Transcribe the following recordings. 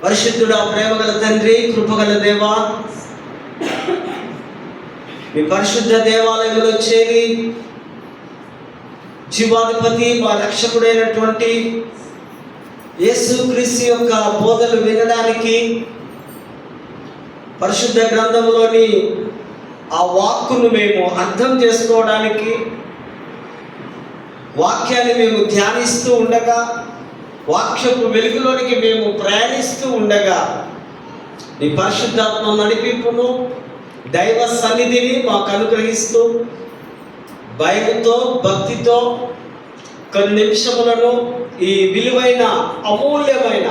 పరిశుద్ధుడా, ప్రేమగల తండ్రి, కృపగల దేవా, మీ పరిశుద్ధ దేవాలయంలో చేరి జీవాధిపతి మా రక్షకుడైనటువంటి యేసుక్రీస్తు యొక్క బోధలు వినడానికి, పరిశుద్ధ గ్రంథంలోని ఆ వాక్కును మేము అర్థం చేసుకోవడానికి, వాక్యాన్ని మేము ధ్యానిస్తూ ఉండగా, వాక్యపు వెలుగులోనికి మేము ప్రయాణిస్తూ ఉండగా, నీ పరిశుద్ధాత్మ నడిపింపును, దైవ సన్నిధిని మాకు అనుగ్రహిస్తూ, భయంతో భక్తితో కొన్ని నిమిషములను ఈ విలువైన అమూల్యమైన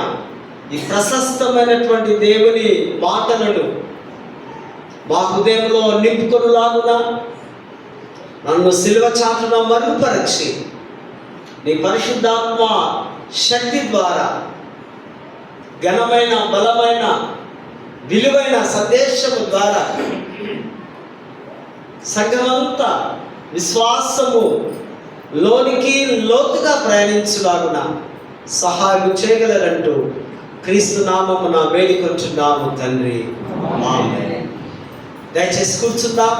ఈ ప్రశస్తమైనటువంటి దేవుని మాటలను మా హృదయంలో నింపుకొనులాగున నన్ను సిలువ చాటున మరుగుపరచి నీ పరిశుద్ధాత్మ శక్తి ద్వారా ఘనమైన, బలమైన, విలువైన సందేశము ద్వారా సంఘమంతా విశ్వాసము లోనికి లోతుగా ప్రయాణించులాగున సహాయం చేయగలరంటూ క్రీస్తు నామమున వేడుకొంచున్నాము తండ్రి, ఆమేన్. దయచేసి కూర్చుందాం.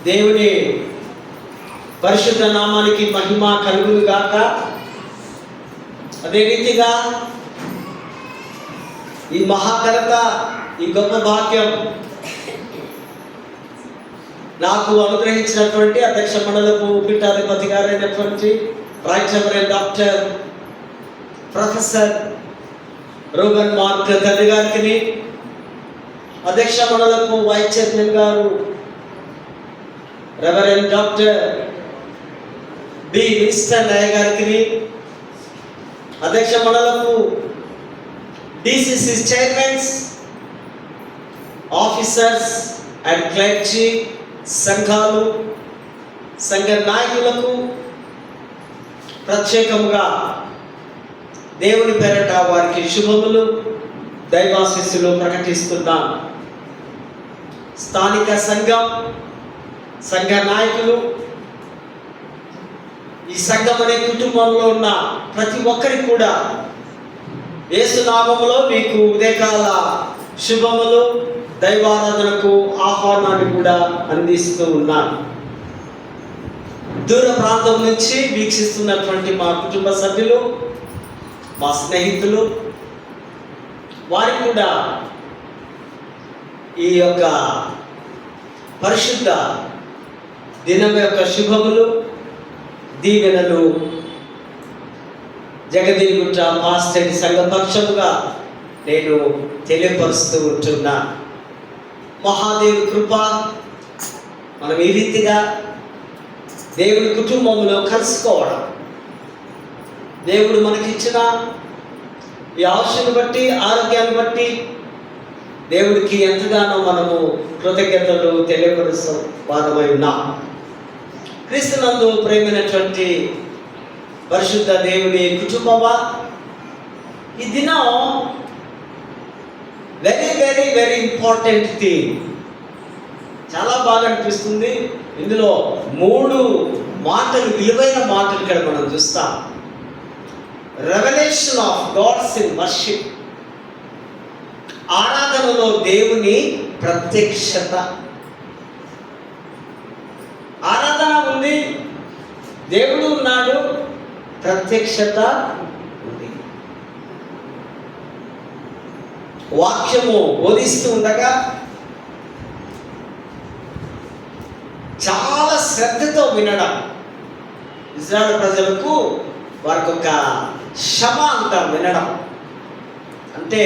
దేవుని పరిశుద్ధ నామానికి మహిమ కలుగును గాక. అదే రీతిగా ఈ మహాఘనత, ఈ గొప్ప భాగ్యం నాకు అనుగ్రహించినటువంటి అధ్యక్ష మండలపు పీఠాధిపతి గారైనటువంటి right reverend doctor professor Rogan Mark తండ్రి గారికి, అధ్యక్ష మండలపు వైస్ చైర్మన్ గారు reverend doctor B Winston Naik గారికి, అధ్యక్ష మండలపు DCC chairmans, officers and clergy, సంఘాలు, సంఘ నాయకులకు ప్రత్యేకముగా దేవుని పేరట వారికి శుభములు, దైవాశీస్సులు ప్రకటిస్తున్నాం. స్థానిక సంఘం, సంఘ నాయకులు, ఈ సంఘం అనే కుటుంబంలో ఉన్న ప్రతి ఒక్కరికి కూడా యేసు నామములో మీకు ఉదయకాల శుభములు, దైవారాధనకు ఆహ్వానాన్ని కూడా అందిస్తూ ఉన్నాను. దూర ప్రాంతం నుంచి వీక్షిస్తున్నటువంటి మా కుటుంబ సభ్యులు, మా స్నేహితులు, వారికి కూడా ఈ యొక్క పరిశుద్ధ దినం యొక్క శుభములు, దీవెనలు జగదీగుట్ట మాస్టర్ సంఘ పక్షముగా నేను తెలియపరుస్తూ ఉంటున్నా. మహాదేవి కృప, మనం ఈ రీతిగా దేవుని కుటుంబంలో కలుసుకోవడం, దేవుడు మనకిచ్చిన ఈ ఆశను బట్టి, ఆరోగ్యాన్ని బట్టి దేవుడికి ఎంతగానో మనము కృతజ్ఞతలు తెలియపరుస్తూ వాదమై ఉన్నాం. క్రీస్తునందు ప్రేమైనటువంటి పరిశుద్ధ దేవుని కుటుంబమా, ఈ దినం very very very important thing. చాలా బాగా అనిపిస్తుంది. ఇందులో 3 మాటలు, విలువైన మాటలు ఇక్కడ మనం చూస్తాం. Revolution of gods in worship, ఆరాధనలో దేవుని ప్రత్యక్షత. ఆరాధన ఉంది, దేవుడు ఉన్నాడు, ప్రత్యక్షత ఉంది. వాక్యము బోధిస్తూ ఉండగా చాలా శ్రద్ధతో వినడం. ఇజ్రాయెల్ ప్రజలకు వారికి ఒక క్షమ అంటాం వినడం అంటే,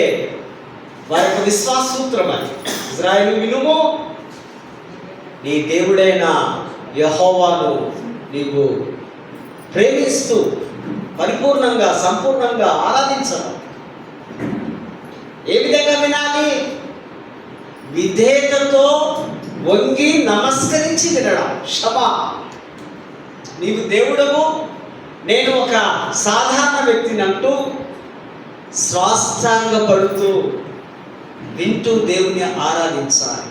వారి యొక్క విశ్వాస సూత్రం అది. ఇజ్రాయేలు వినుము, నీ దేవుడైన యెహోవాను నీవు ప్రేమిస్తూ పరిపూర్ణంగా, సంపూర్ణంగా ఆరాధించడం. ఏ విధంగా వినాలి? విధేయతతో వంగి నమస్కరించి వినడం. క్షమ, నీవు దేవుడవు, నేను ఒక సాధారణ వ్యక్తిని అంటూ సాష్టాంగపడుతూ వింటూ దేవుని ఆరాధించాలి.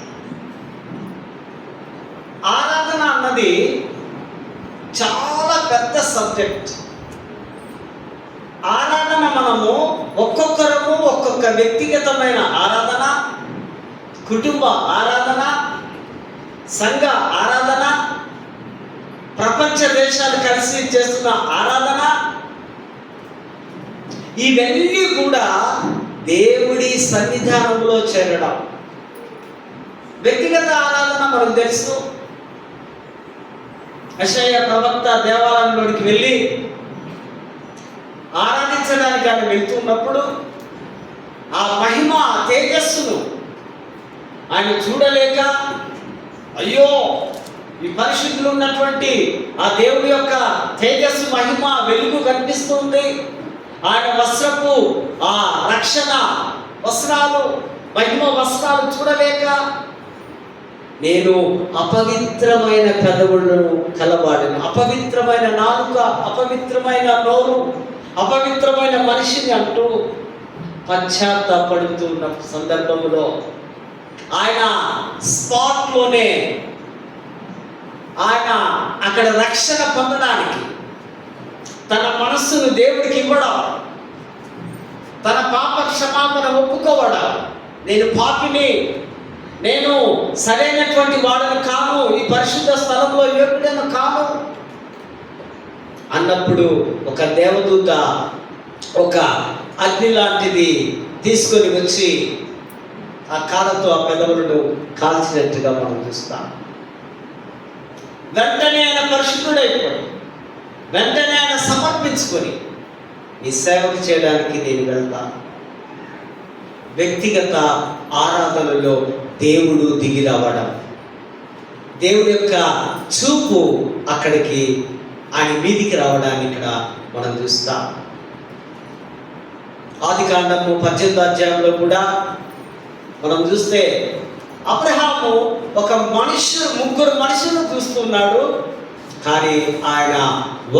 ఆరాధన అన్నది చాలా పెద్ద సబ్జెక్ట్. ఆరాధన మనము ఒక్కొక్కరము ఒక్కొక్క వ్యక్తిగతమైన ఆరాధన, కుటుంబ ఆరాధన, సంఘ ఆరాధన, ప్రపంచ దేశాలు కలిసి చేస్తున్న ఆరాధన, ఇవన్నీ కూడా దేవుడి సన్నిధానంలో చేరడం. వ్యక్తిగత ఆరాధన మనకు తెలుసు. యెషయా ప్రవక్త దేవాలయంలోనికి వెళ్ళి ఆరాధించడానికి ఆయన వెళ్తున్నప్పుడు ఆ మహిమ తేజస్సును ఆయన చూడలేక, అయ్యో ఈ పరిశుద్ధులు ఉన్నటువంటి ఆ దేవుడి యొక్క తేజస్సు, మహిమ, వెలుగు కనిపిస్తుంది, ఆయన వస్త్రపు ఆ రక్షణ వస్త్రాలు, మహిమ వస్త్రాలు చూడలేక, నేను అపవిత్రమైన పెదవులను కలవాడను, అపవిత్రమైన నాలుక, అపవిత్రమైన నోరు, అపవిత్రమైన మనిషిని అంటూ పశ్చాత్తాపడుతున్న సందర్భంలో ఆయన స్పాట్లోనే ఆయన అక్కడ రక్షణ పొందడానికి తన మనస్సును దేవుడికి ఇవ్వడం, తన పాప క్షమాపణ ఒప్పుకోవడం, నేను పాపిని, నేను సరైనటువంటి వాడను కాను, ఈ పరిశుద్ధ స్థలంలో యోగ్యుడను కాను అన్నప్పుడు ఒక దేవదూత ఒక అగ్ని లాంటిది తీసుకొని వచ్చి ఆ కాళ్ళతో ఆ పెదవులను కాల్చినట్టుగా మనం చూస్తాం. వెంటనే ఆయన పరిశుద్ధుడైపోయి, వెంటనే ఆయన సమర్పించుకొని ఈ సేవకు చేయడానికి నేను వెళ్తాను. వ్యక్తిగత ఆరాధనలో దేవుడు దిగి రావడం, దేవుడి యొక్క చూపు అక్కడికి ఆయన మీదికి రావడాన్ని ఇక్కడ మనం చూస్తాం. ఆదికాండము 18వ అధ్యాయంలో కూడా మనం చూస్తే అబ్రహాము ఒక ముగ్గురు మనుషులను చూస్తున్నాడు, కానీ ఆయన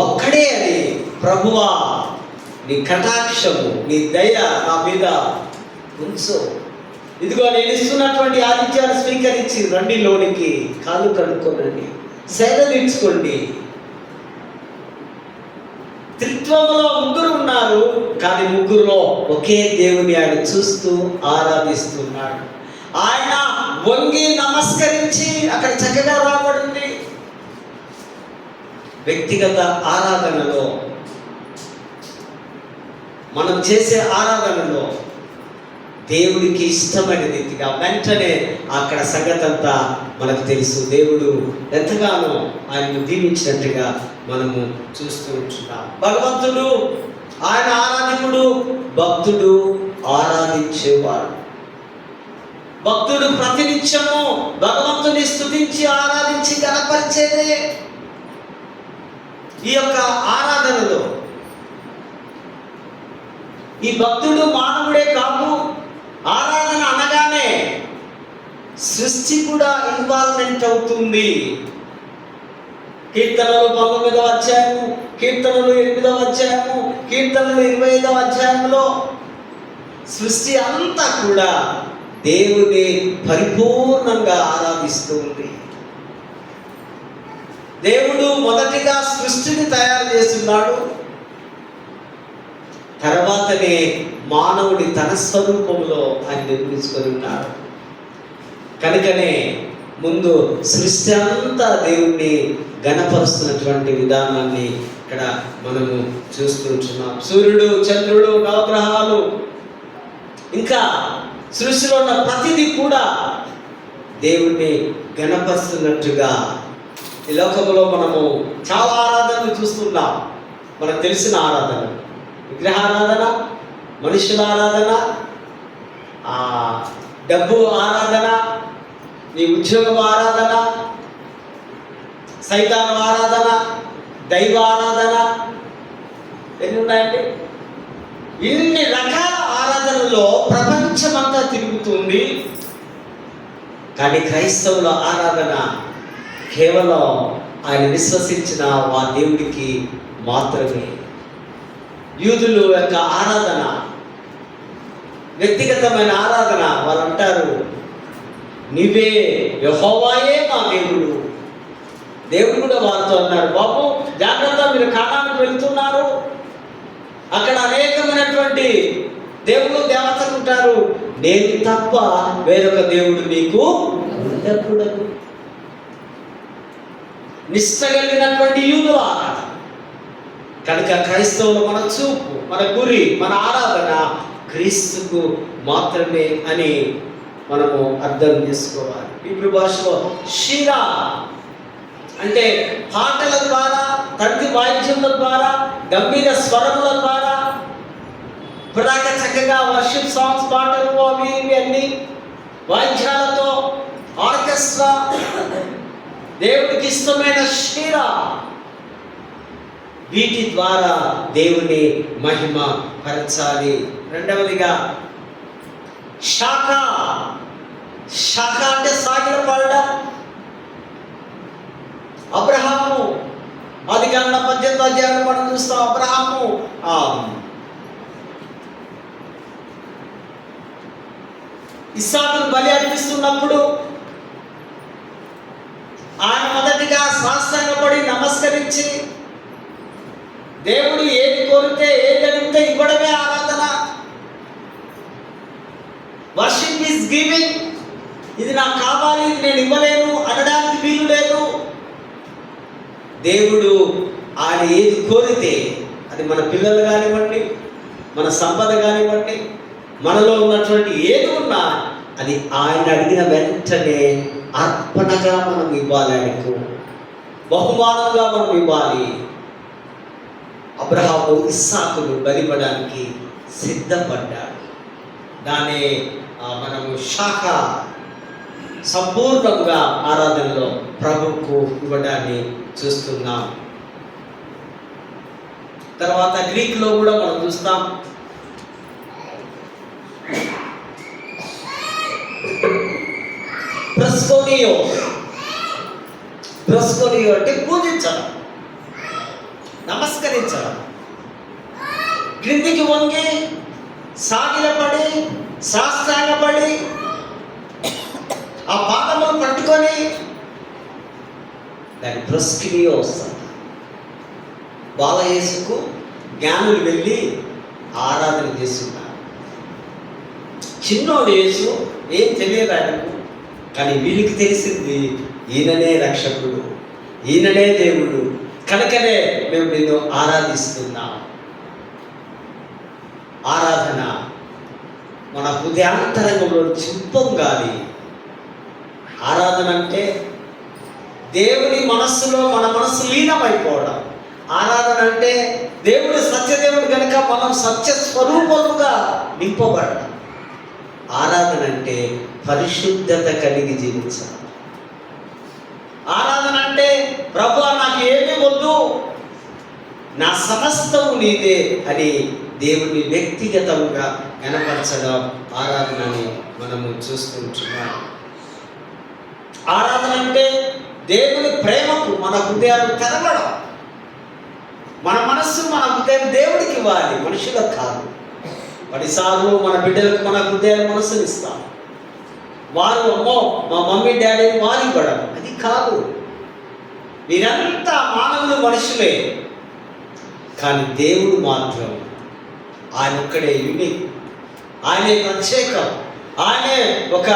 ఒక్కడే అని, ప్రభువా నీ కటాక్షము, నీ దయ నా మీద ఉంచు, ఇదిగో నేను ఇస్తున్నటువంటి ఆతిథ్యాన్ని స్వీకరించి రండి, లోనికి కాళ్ళు కడుక్కోనండి, సేదతీర్చుకోండి. త్రిత్వంలో ముగ్గురు ఉన్నారు, కానీ ముగ్గురులో ఒకే దేవుని ఆయన చూస్తూ ఆరాధిస్తున్నాడు. ఆయన వంగి నమస్కరించి అక్కడ చక్కగా రాబడింది. వ్యక్తిగత ఆరాధనలో, మనం చేసే ఆరాధనలో దేవుడికి ఇష్టమైన రీతిగా వెంటనే అక్కడ సంగతి అంతా మనకు తెలుసు. దేవుడు ఎంతగానో ఆయనను దీవించినట్టుగా మనము చూస్తూ ఉంటున్నాం. భగవంతుడు ఆయన ఆరాధకుడు, భక్తుడు ఆరాధించేవాడు. భక్తుడు ప్రతినిత్యము భగవంతుని స్తుతించి ఆరాధించి గణపరిచేదే ఈ యొక్క ఆరాధనలో. ఈ భక్తుడు మానవుడే కాదు, ఆరాధన అనగానే సృష్టి కూడా ఇన్వాల్వ్మెంట్ అవుతుంది. కీర్తనలు 19వ అధ్యాయము, కీర్తనలు 8వ అధ్యాయము, కీర్తనలు 25వ అధ్యాయంలో సృష్టి అంతా కూడా దేవుని పరిపూర్ణంగా ఆరాధిస్తూ ఉంది. దేవుడు మొదటిగా సృష్టిని తయారు చేస్తున్నాడు, తర్వాతనే మానవుడి తన స్వరూపంలో ఆయన నిర్మించుకొని ఉన్నాడు. కనుకనే ముందు సృష్టి అంతా దేవుణ్ణి గణపరుస్తున్నటువంటి విధానాన్ని ఇక్కడ మనము చూస్తున్నాం. సూర్యుడు, చంద్రుడు, నవగ్రహాలు, ఇంకా సృష్టిలో ఉన్న ప్రతిదీ కూడా దేవుణ్ణి గణపరుస్తున్నట్టుగా ఈ లోకంలో మనము చాలా ఆరాధనలు చూస్తున్నాం. మనకు తెలిసిన ఆరాధన, విగ్రహారాధన, మనుషుల ఆరాధన, డబ్బు ఆరాధన, నీ ఉద్యోగం ఆరాధన, సైతాను ఆరాధన, దైవ ఆరాధన, ఎన్ని ఉన్నాయండి? ఇన్ని రకాల ఆరాధనలో ప్రపంచమంతా తిరుగుతుంది. కానీ క్రైస్తవుల ఆరాధన కేవలం ఆయన విశ్వసించిన ఆ దేవుడికి మాత్రమే. యూదుల యొక్క ఆరాధన వ్యక్తిగతమైన ఆరాధన. వాళ్ళు అంటారు, నీవే యెహోవాయే మా దేవుడు. దేవుడు కూడా వారితో అన్నారు, బాబు జాగ్రత్త, మీరు కానానికి వెళ్తున్నారు, అక్కడ అనేకమైనటువంటి దేవుడు దేవతలు ఉంటారు. నేను తప్ప వేరొక దేవుడు మీకు ఉండకూడదు. నిష్ఠ కలిగినటువంటి యూదుల ఆరాధన కనుక క్రైస్తవులు మన చూపు, మన గురి, మన ఆరాధన క్రీస్తుకు మాత్రమే అని మనము అర్థం చేసుకోవాలి. హీబ్రూ భాషలో షీరా అంటే పాటల ద్వారా, తండ్రి వాయిద్యముల ద్వారా, గంభీర స్వరముల ద్వారా, ఇప్పటిదాకా చక్కగా వర్షిప్ సాంగ్స్ పాటలు అవి ఇవి అన్ని వాయిద్యాలతో, ఆర్కెస్ట్రా, దేవుడికి ఇష్టమైన షీరా, వీటి ద్వారా దేవుని మహిమ పరచాలి. రెండవదిగా శాఖ. శాఖ అంటే సాగిల పడడం. అబ్రహాము ఆదికాండం 18వ అధ్యాయంలో మనం చూస్తాం. అబ్రహాము ఇస్సాకును బలి అర్పిస్తున్నప్పుడు ఆయన మొదటిగా సాష్టాంగపడి నమస్కరించి దేవుడు ఏది కోరితే, ఏది అడిగితే ఇవ్వడమే ఆరాధన. Worship is giving. ఇది నాకు కావాలి, ఇది నేను ఇవ్వలేను అనడానికి వీలు లేదు. దేవుడు ఆయన ఏది కోరితే, అది మన పిల్లలు కానివ్వండి, మన సంపద కానివ్వండి, మనలో ఉన్నటువంటి ఏది ఉన్నా అది ఆయన అడిగిన వెంటనే అర్పణగా మనం ఇవ్వాలి. ఆయనకు బహుమానంగా మనం ఇవ్వాలి. అబ్రహాము ఇస్సాకును బలిపడానికి సిద్ధపడ్డాడు. దాన్ని మనము శాఖ సంపూర్ణంగా ఆరాధనలో ప్రభువుకు ఇవ్వడాన్ని చూస్తున్నాం. తర్వాత గ్రీకులో కూడా మనం చూస్తాం. ప్రస్కోనియో అంటే పూజించడం, నమస్కరించడం, క్రిందికి వంగి సాగిలపడి సాష్టాంగపడి ఆ పాదములు పట్టుకొని దాని ప్రస్కినియో వస్తుంది. బాలయేసుకు జ్ఞానులు వెళ్ళి ఆరాధన చేస్తున్నారు. చిన్నోడు యేసు, ఏం తెలియదు ఆయనకు. కానీ వీళ్ళకి తెలిసింది ఈయననే రక్షకుడు, ఈయననే దేవుడు, కనుకనే మేము నిన్ను ఆరాధిస్తున్నాం. ఆరాధన మన హృదయాంతరంగంలో చింపొంగాలి. ఆరాధన అంటే దేవుని మనస్సులో మన మనస్సు లీనమైపోవడం. ఆరాధన అంటే దేవుడు సత్యదేవుడు కనుక మనం సత్య స్వరూపముగా నింపబడడం. ఆరాధన అంటే పరిశుద్ధత కలిగి జీవించాలి. ఆరాధన అంటే ప్రభువా నాకు ఏమీ వద్దు, నా సమస్తము నీదే అని దేవుని వ్యక్తిగతంగా కనపరచడం ఆరాధనని మనము చూస్తుంటున్నాం. ఆరాధన అంటే దేవుని ప్రేమకు మన హృదయాలు తెరవడం. మన మనస్సు, మన హృదయం దేవుడికి ఇవ్వాలి, మనుషులకు కాదు. పదిసార్లు మన బిడ్డలకు మన హృదయాల మనసుని ఇస్తాం. వారు అమ్మో మా మమ్మీ డాడీ వారు ఇవ్వడం, అది కాదు. మీరంతా మానవులు, మనుషులే. కానీ దేవుడు మాత్రం ఆయన ఒక్కడే యూనిక్, ఆయనే ప్రత్యేకం, ఆయనే ఒక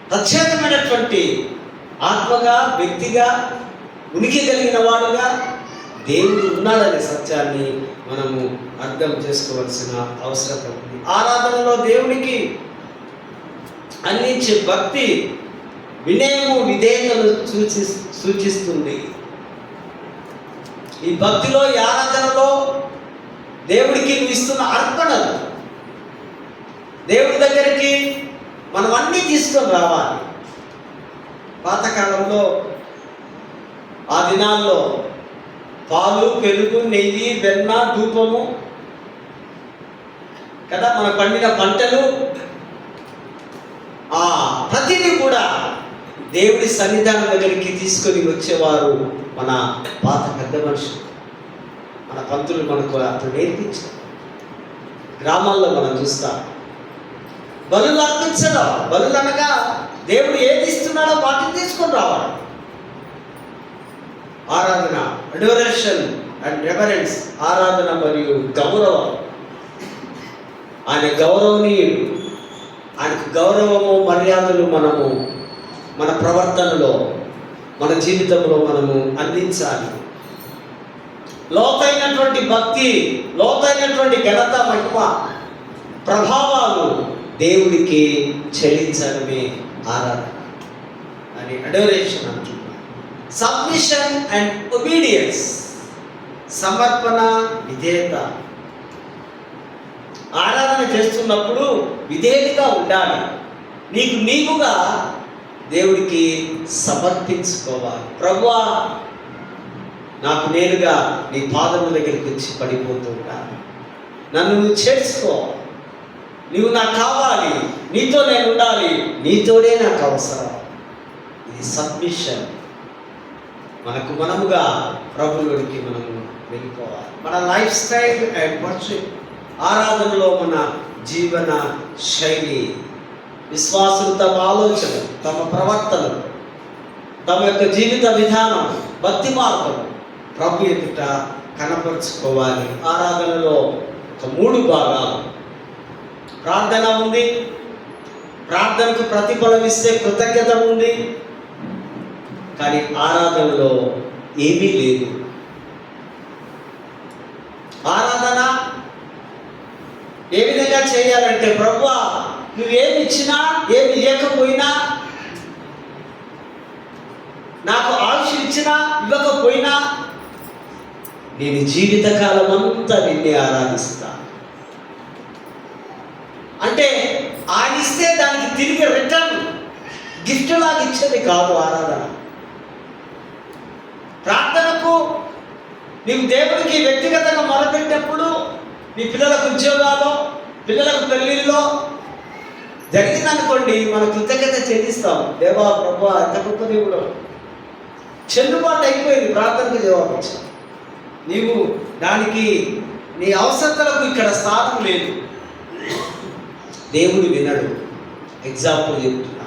ప్రత్యేకమైనటువంటి ఆత్మగా, వ్యక్తిగా, ఉనికి కలిగిన వాడుగా దేవుడు ఉన్నాడనే సత్యాన్ని మనము అర్థం చేసుకోవాల్సిన అవసరం ఉంది. ఆరాధనలో దేవునికి అందించే భక్తి వినయము, విధేయతను సూచిస్తుంది. ఈ భక్తిలో, ఈ ఆరాధనలో దేవుడికి నువ్వు ఇస్తున్న అర్పణలు, దేవుడి దగ్గరికి మనం అన్నీ తీసుకొని రావాలి. పాతకాలంలో ఆ దినాల్లో పాలు, పెరుగు, నెయ్యి, వెన్న, ధూపము కదా, మన పండిన పంటలు, ప్రతిదీ కూడా దేవుడి సన్నిధానం దగ్గరికి తీసుకొని వచ్చేవారు మన పాత పెద్ద మనుషులు, మన పంతులు మనకు అప్పుడు నేర్పించారు. గ్రామాల్లో మనం చూస్తాం. బలులు అర్పించడం, బలులు అనగా దేవుడు ఏది ఇస్తున్నాడో వాటిని తీసుకొని రావాలి. ఆరాధన, అడోరేషన్ అండ్ రెవరెన్స్, ఆరాధన మరియు గౌరవం. ఆయన గౌరవనీయుడు. ఆయనకు గౌరవము మర్యాదలు మనము మన ప్రవర్తనలో, మన జీవితంలో మనము అందించాలి. లోతైనటువంటి భక్తి, లోతైనటువంటి ఘనత, మహిమ, ప్రభావాలు దేవుడికి చెల్లించడమే ఆరాధన అని అడోరేషన్ అంటున్నాను. సబ్మిషన్ అండ్ ఒబీడియన్స్, సమర్పణ, విధేయత. ఆరాధన చేస్తున్నప్పుడు విధేయుడిగా ఉండాలి. నీవుగా దేవుడికి సమర్పించుకోవాలి. ప్రభువా, నాకు నేనుగా నీ పాదముల దగ్గరికి వచ్చి పడిపోతూ ఉంటాను. నన్ను నువ్వు చేర్చుకో. నువ్వు నాకు కావాలి, నీతో నేను ఉండాలి, నీతోనే నాకు అవసరం. ఇది సబ్మిషన్. మనముగా ప్రభువులోనికి మనము వెళ్ళిపోవాలి. మన లైఫ్ స్టైల్ అండ్ వర్షిప్, ఆరాధనలో మన జీవన శైలి, విశ్వాసులు తమ ఆలోచన, తమ ప్రవర్తన, తమ యొక్క జీవిత విధానం, భక్తి మార్గం ప్రభు ఎదుట కనపరుచుకోవాలి. ఆరాధనలో ఒక 3 భాగాలు. ప్రార్థన ఉంది, ప్రార్థనకు ప్రతిఫలం ఇస్తే కృతజ్ఞత ఉంది. కానీ ఆరాధనలో ఏమీ లేదు. ఆరాధన ఏ విధంగా చేయాలంటే, ప్రభువా నువ్వేమి ఇచ్చినా, ఏమి ఇవ్వకపోయినా, నాకు ఆయుష్ ఇచ్చినా ఇవ్వకపోయినా, నేను జీవితకాలం అంతా నిన్నే ఆరాధిస్తా. అంటే ఆయన ఇస్తే దానికి తిరిగి రిటర్న్ గిఫ్ట్ లాగా ఇచ్చేది కాదు ఆరాధన. ప్రార్థనకు నీవు దేవుడికి వ్యక్తిగతంగా మొదలుపెట్టినప్పుడు, నీ పిల్లలకు ఉద్యోగాలు, పిల్లలకు పెళ్ళిళ్ళలో జరిగిందనుకోండి, మన కృతజ్ఞత చెల్లిస్తాం. దేవా, ప్రభా, ఎంత గొప్ప దేవుడు. చెల్లుబాటు అయిపోయింది, ప్రార్థనకు జవాబు ఇచ్చాం. నీవు దానికి నీ అవసరతలకు ఇక్కడ స్థానం లేదు. దేవుడు వినడు. ఎగ్జాంపుల్ చెప్తున్నా.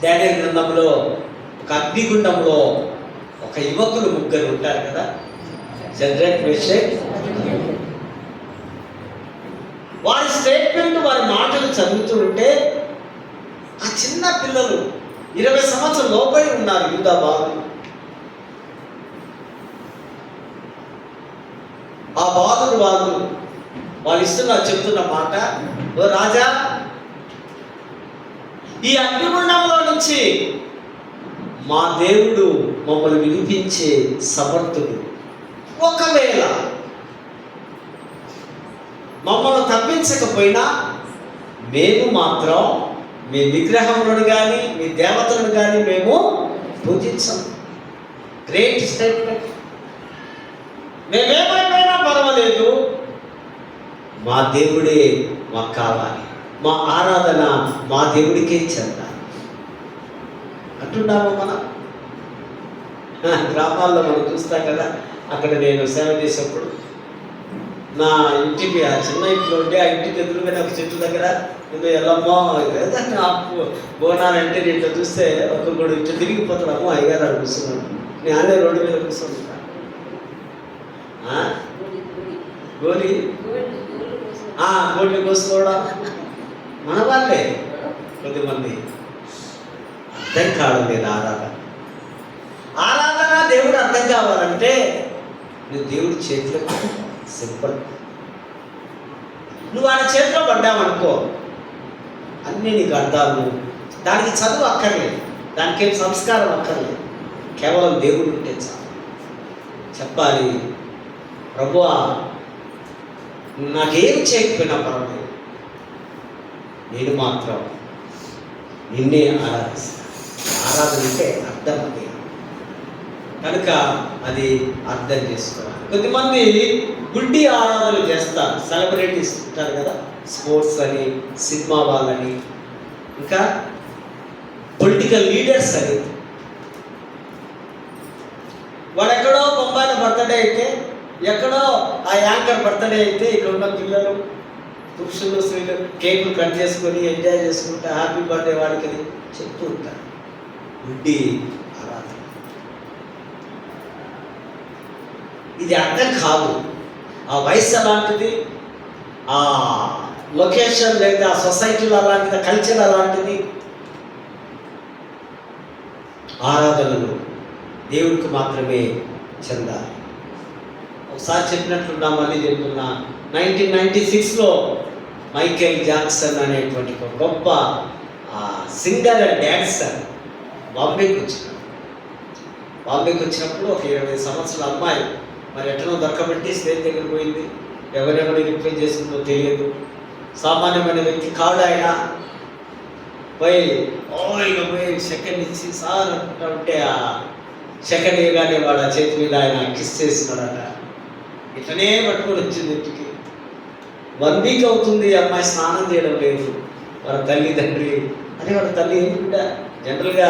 దానియేలు గ్రంథంలో ఒక అగ్నిగుండంలో ఒక యువకులు 3 ఉంటారు కదా, షద్రక్, మేషక్. వారి స్టేట్మెంట్, వారి మాటలు చదువుతూ ఉంటే ఆ చిన్న పిల్లలు 20 సంవత్సరాల లోపలి ఉన్నారు, యూదా బాలులు. ఆ బాలురు వాళ్ళు చెప్తున్న మాట, ఓ రాజా, ఈ అగ్నిగుండంలో నుంచి మా దేవుడు మమ్మల్ని విడిపించే సమర్థుడు. ఒకవేళ మమ్మల్ని తప్పించకపోయినా మేము మాత్రం మీ విగ్రహములను కానీ మీ దేవతలను కానీ మేము పూజించాం. Great statement. మేమేమైపోయినా పర్వాలేదు, మా దేవుడే మాకు కావాలి, మా ఆరాధన మా దేవుడికే చెందాలి అంటున్నాము. మనం గ్రామాల్లో మనం చూస్తాం కదా. అక్కడ నేను సేవ చేసేప్పుడు నా ఇంటికి, ఆ చిన్న ఇంట్లో ఉంటే ఆ ఇంటికి ఎదురుగానే ఒక చెట్టు దగ్గర ఏదో ఎల్లమ్మో బోనాలంటే ఇట్లా చూస్తే ఒక్కొక్కడు ఇట్లా తిరిగిపోతున్నాము. అయ్యారు అక్కడ కూర్చున్నాను. నేను అనే రోడ్డు మీద కూర్చున్నా. గోళ్ళు కోసుకోవడం మన వాళ్ళే కొద్దిమంది. అర్థం కావడం లేదు ఆరాధన. దేవుడు అర్థం కావాలంటే నువ్వు దేవుడి చేతిలో సింపుల్. నువ్వు ఆయన చేతిలో పడ్డావనుకో, అన్నీ నీకు అర్థాలు. దానికి చదువు అక్కర్లేదు, దానికేం సంస్కారం అక్కర్లేదు. కేవలం దేవుడు ఉంటే చాలు. చెప్పాలి, ప్రభువా నువ్వు నాకేం చేయకపోయినా పర్వాలేదు, నేను మాత్రం నిన్నే ఆరాధిస్తాను. ఆరాధన అంటే అర్థం అది. కనుక అది అర్థం చేసుకోవాలి. కొద్దిమంది గుడ్డి ఆరాధనలు చేస్తారు. సెలబ్రిటీస్ ఉంటారు కదా, స్పోర్ట్స్ అని, సినిమా వాళ్ళని, ఇంకా పొలిటికల్ లీడర్స్ అని. వాడెక్కడో బొంబాయిలో బర్త్డే అయితే, ఎక్కడో ఆ యాంకర్ బర్త్డే అయితే, ఇక్కడ ఉన్న పిల్లలు, పురుషులు, స్త్రీలు కేకులు కట్ చేసుకొని ఎంజాయ్ చేసుకుంటా హ్యాపీ బర్త్డే వాడికి చెప్తూ ఉంటారు. గుడ్డి ఆరాధన. ఇది అర్థం కాదు. ఆ వయసు అలాంటిది, ఆ లొకేషన్ లేదా సొసైటీలో అలాంటిది, కల్చర్ అలాంటిది. ఆరాధనలు దేవుడికి మాత్రమే చెందాలి. ఒకసారి చెప్పినట్లున్నా, మళ్ళీ చెప్తున్నా, 1996లో మైకేల్ జాక్సన్ అనేటువంటి ఒక గొప్ప సింగర్ అండ్ డ్యాన్సర్ బాంబేకి వచ్చినప్పుడు ఒక 20 సంవత్సరాల అమ్మాయి మరి ఎట్లనో దొరకబెట్టి స్టేజ్ దగ్గర పోయింది. ఎవరెవరు రిప్లై చేసిందో తెలియదు. సామాన్యమైన వ్యక్తి కాడు ఆయన. పోయి సెకండ్ ఇచ్చి సార్ అంటే ఆ సెకండ్ ఇవ్వగానే వాడు ఆ చేతి మీద ఆయన కిస్ చేస్తున్నాడట. ఇట్లనే పట్టుకొని వచ్చింది ఇంటికి. 1 వీక్ అవుతుంది, అమ్మాయి స్నానం చేయడం లేదు. వాళ్ళ తల్లిదండ్రి అని, వాళ్ళ తల్లి ఏంటంటే జనరల్గా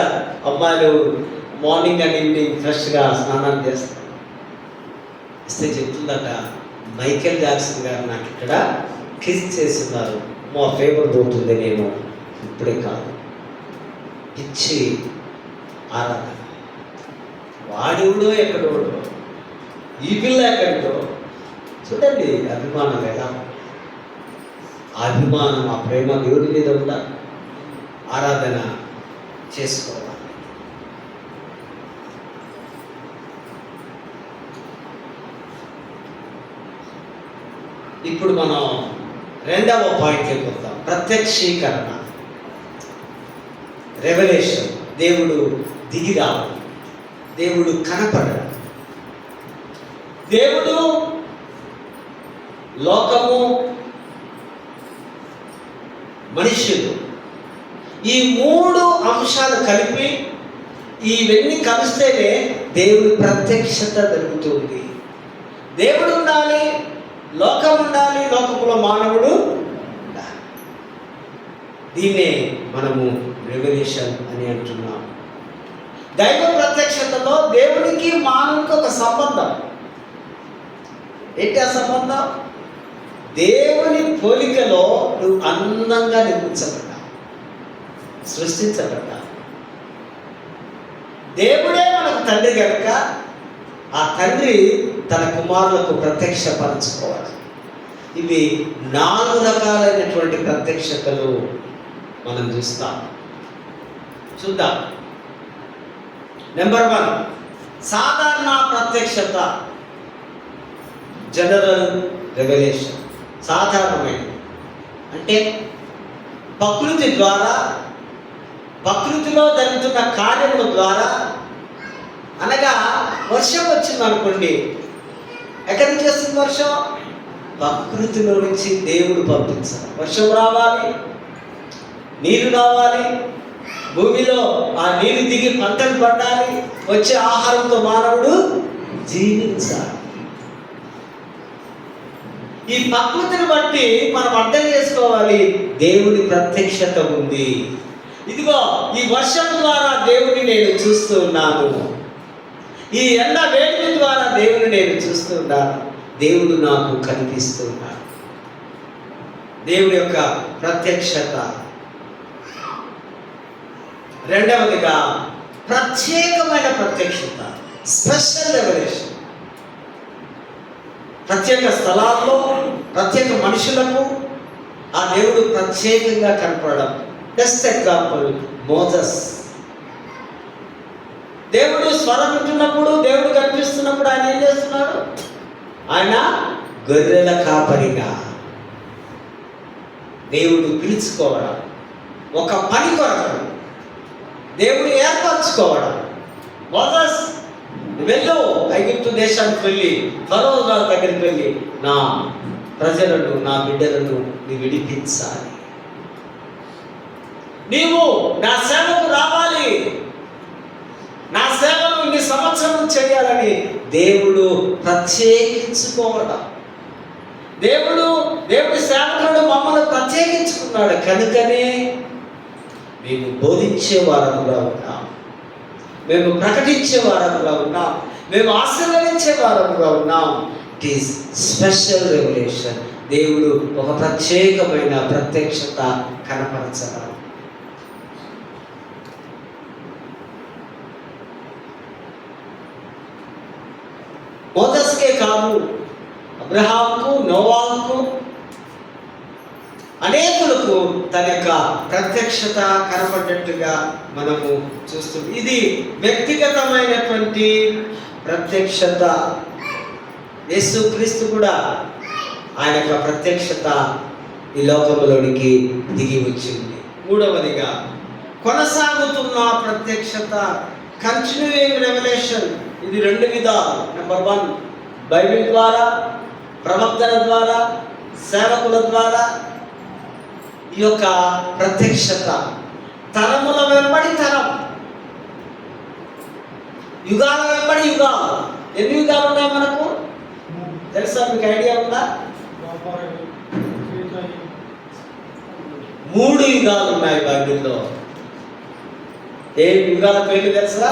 అమ్మాయిలు మార్నింగ్ అండ్ ఈవినింగ్ ఫ్రెష్గా స్నానాలు చేస్తారు. ఇస్తే చెప్తుందట, మైకేల్ జాక్సన్ గారు నాకు ఇక్కడ కిస్ చేస్తున్నారు, మా ఫేవర్ పోతుంది, నేను ఇప్పుడే కాదు. ఇచ్చి ఆరాధన. వాడెవడో ఎక్కడో, ఈ పిల్ల ఎక్కడికో. చూడండి అభిమానం ఎలా, అభిమానం, ఆ ప్రేమ దేవుడి మీద ఉందా? ఆరాధన చేసుకోవాలి. ఇప్పుడు మనం 2వ పాయింట్కి వద్దాం. ప్రత్యక్షీకరణ, రెవల్యూషన్. దేవుడు దిగి రావడం, దేవుడు కనపడడం. దేవుడు, లోకము, మనుషులు, ఈ 3 అంశాలు కలిపి, ఇవన్నీ కలిస్తేనే దేవుడి ప్రత్యక్షత జరుగుతుంది. దేవుడు ఉండాలి, లోకం ఉండాలి, లోకములో మానవుడు ఉండాలి. దీన్నే మనము రెవల్యూషన్ అని అంటున్నాం. దైవ ప్రత్యక్షతలో దేవునికి మానవునికి ఒక సంబంధం. ఏంటి ఆ సంబంధం? దేవుని పోలికలో నువ్వు అందంగా నిర్మించబడ్డా, సృష్టించబడ్డా. దేవుడే మనకు తండ్రి కనుక ఆ తండ్రి తన కుమారులకు ప్రత్యక్షపరచుకోవాలి. ఇవి 4 రకాలైనటువంటి ప్రత్యక్షతలు మనం చూద్దాం. నెంబర్ 1, సాధారణ ప్రత్యక్షత, జనరల్ రెవల్యూషన్. సాధారణమైనది అంటే ప్రకృతి ద్వారా, ప్రకృతిలో జరుగుతున్న కార్యముల ద్వారా. అనగా వర్షం వచ్చిందనుకోండి, ఎక్కడి నుంచి వస్తుంది వర్షం? ప్రకృతిలో నుంచి దేవుడు పంపించాలి. వర్షం రావాలి, నీరు రావాలి, భూమిలో ఆ నీరు దిగి పంటలు పండాలి, వచ్చే ఆహారంతో మానవుడు జీవించాలి. ఈ ప్రకృతిని బట్టి మనం అర్థం చేసుకోవాలి, దేవుని ప్రత్యక్షత ఉంది. ఇదిగో ఈ వర్షం ద్వారా దేవుని నేను చూస్తూ ఉన్నాను, ఈ ఎండ వేడి ద్వారా దేవుని నేను చూస్తూ ఉన్నాను, దేవుడు నాకు కనిపిస్తూ ఉన్నాడు. దేవుడి యొక్క ప్రత్యక్షత. రెండవదిగా ప్రత్యేకమైన ప్రత్యక్షత, స్పెషల్ రెవల్యూషన్. ప్రత్యేక స్థలాల్లో, ప్రత్యేక మనుషులకు ఆ దేవుడు ప్రత్యేకంగా కనపడడం. Best example Moses. దేవుడు స్వరం వింటున్నప్పుడు, దేవుడు కనిపిస్తున్నప్పుడు ఆయన ఏం చేస్తున్నాడు? ఆయన గొర్రెల కాపరిగా దేవుడు పిలుచుకోవడం, ఒక పని కొరకు దేవుడు ఏర్పరచుకోవడం. మోజెస్ వెళ్ళు, ఐగుప్తు దేశానికి వెళ్ళి ఫరో దగ్గరికి వెళ్ళి నా ప్రజలను, నా బిడ్డలను నీ విడిపించాలి, నీవు నా సేవకు రావాలి, నా సేవను ఇన్ని సంవత్సరం చేయాలని దేవుడు ప్రత్యేకించుకోవడం. దేవుడి సేవకుడు మమ్మల్ని ప్రత్యేకించుకున్నాడు కనుకనే మేము బోధించే వారముగా ఉన్నాం, మేము ప్రకటించే వారముగా ఉన్నాం, మేము ఆశీర్వదించే వారముగా ఉన్నాం. It is special revolution. దేవుడు ఒక ప్రత్యేకమైన ప్రత్యక్షత కనపరచడం. మోసెస్కే కాదు, అబ్రహాముకు, నోవాహుకు, అనేకులకు తన యొక్క ప్రత్యక్షత కనపడ్డట్టుగా మనము చూస్తుంది. ఇది వ్యక్తిగతమైనటువంటి ప్రత్యక్షత. యేసుక్రీస్తు కూడా ఆయన యొక్క ప్రత్యక్షత ఈ లోకంలోనికి దిగి వచ్చింది. మూడవదిగా కొనసాగుతున్న ప్రత్యక్షత, కంటిన్యూయింగ్ రెవల్యూషన్. ఇది రెండు విధాలు. నెంబర్ 1, బైబిల్ ద్వారా, ప్రవక్తల ద్వారా, సేవకుల ద్వారా ఈ యొక్క ప్రత్యక్షత తరముల వెంబడి తరం, యుగాల వెంబడి యుగాలు. ఎన్ని యుగాలు ఉన్నాయి మనకు తెలుసా? మీకు ఐడియా ఉందా? 3 యుగాలు ఉన్నాయి బైబిల్లో. ఏ యుగాల పేర్లు తెలుసా?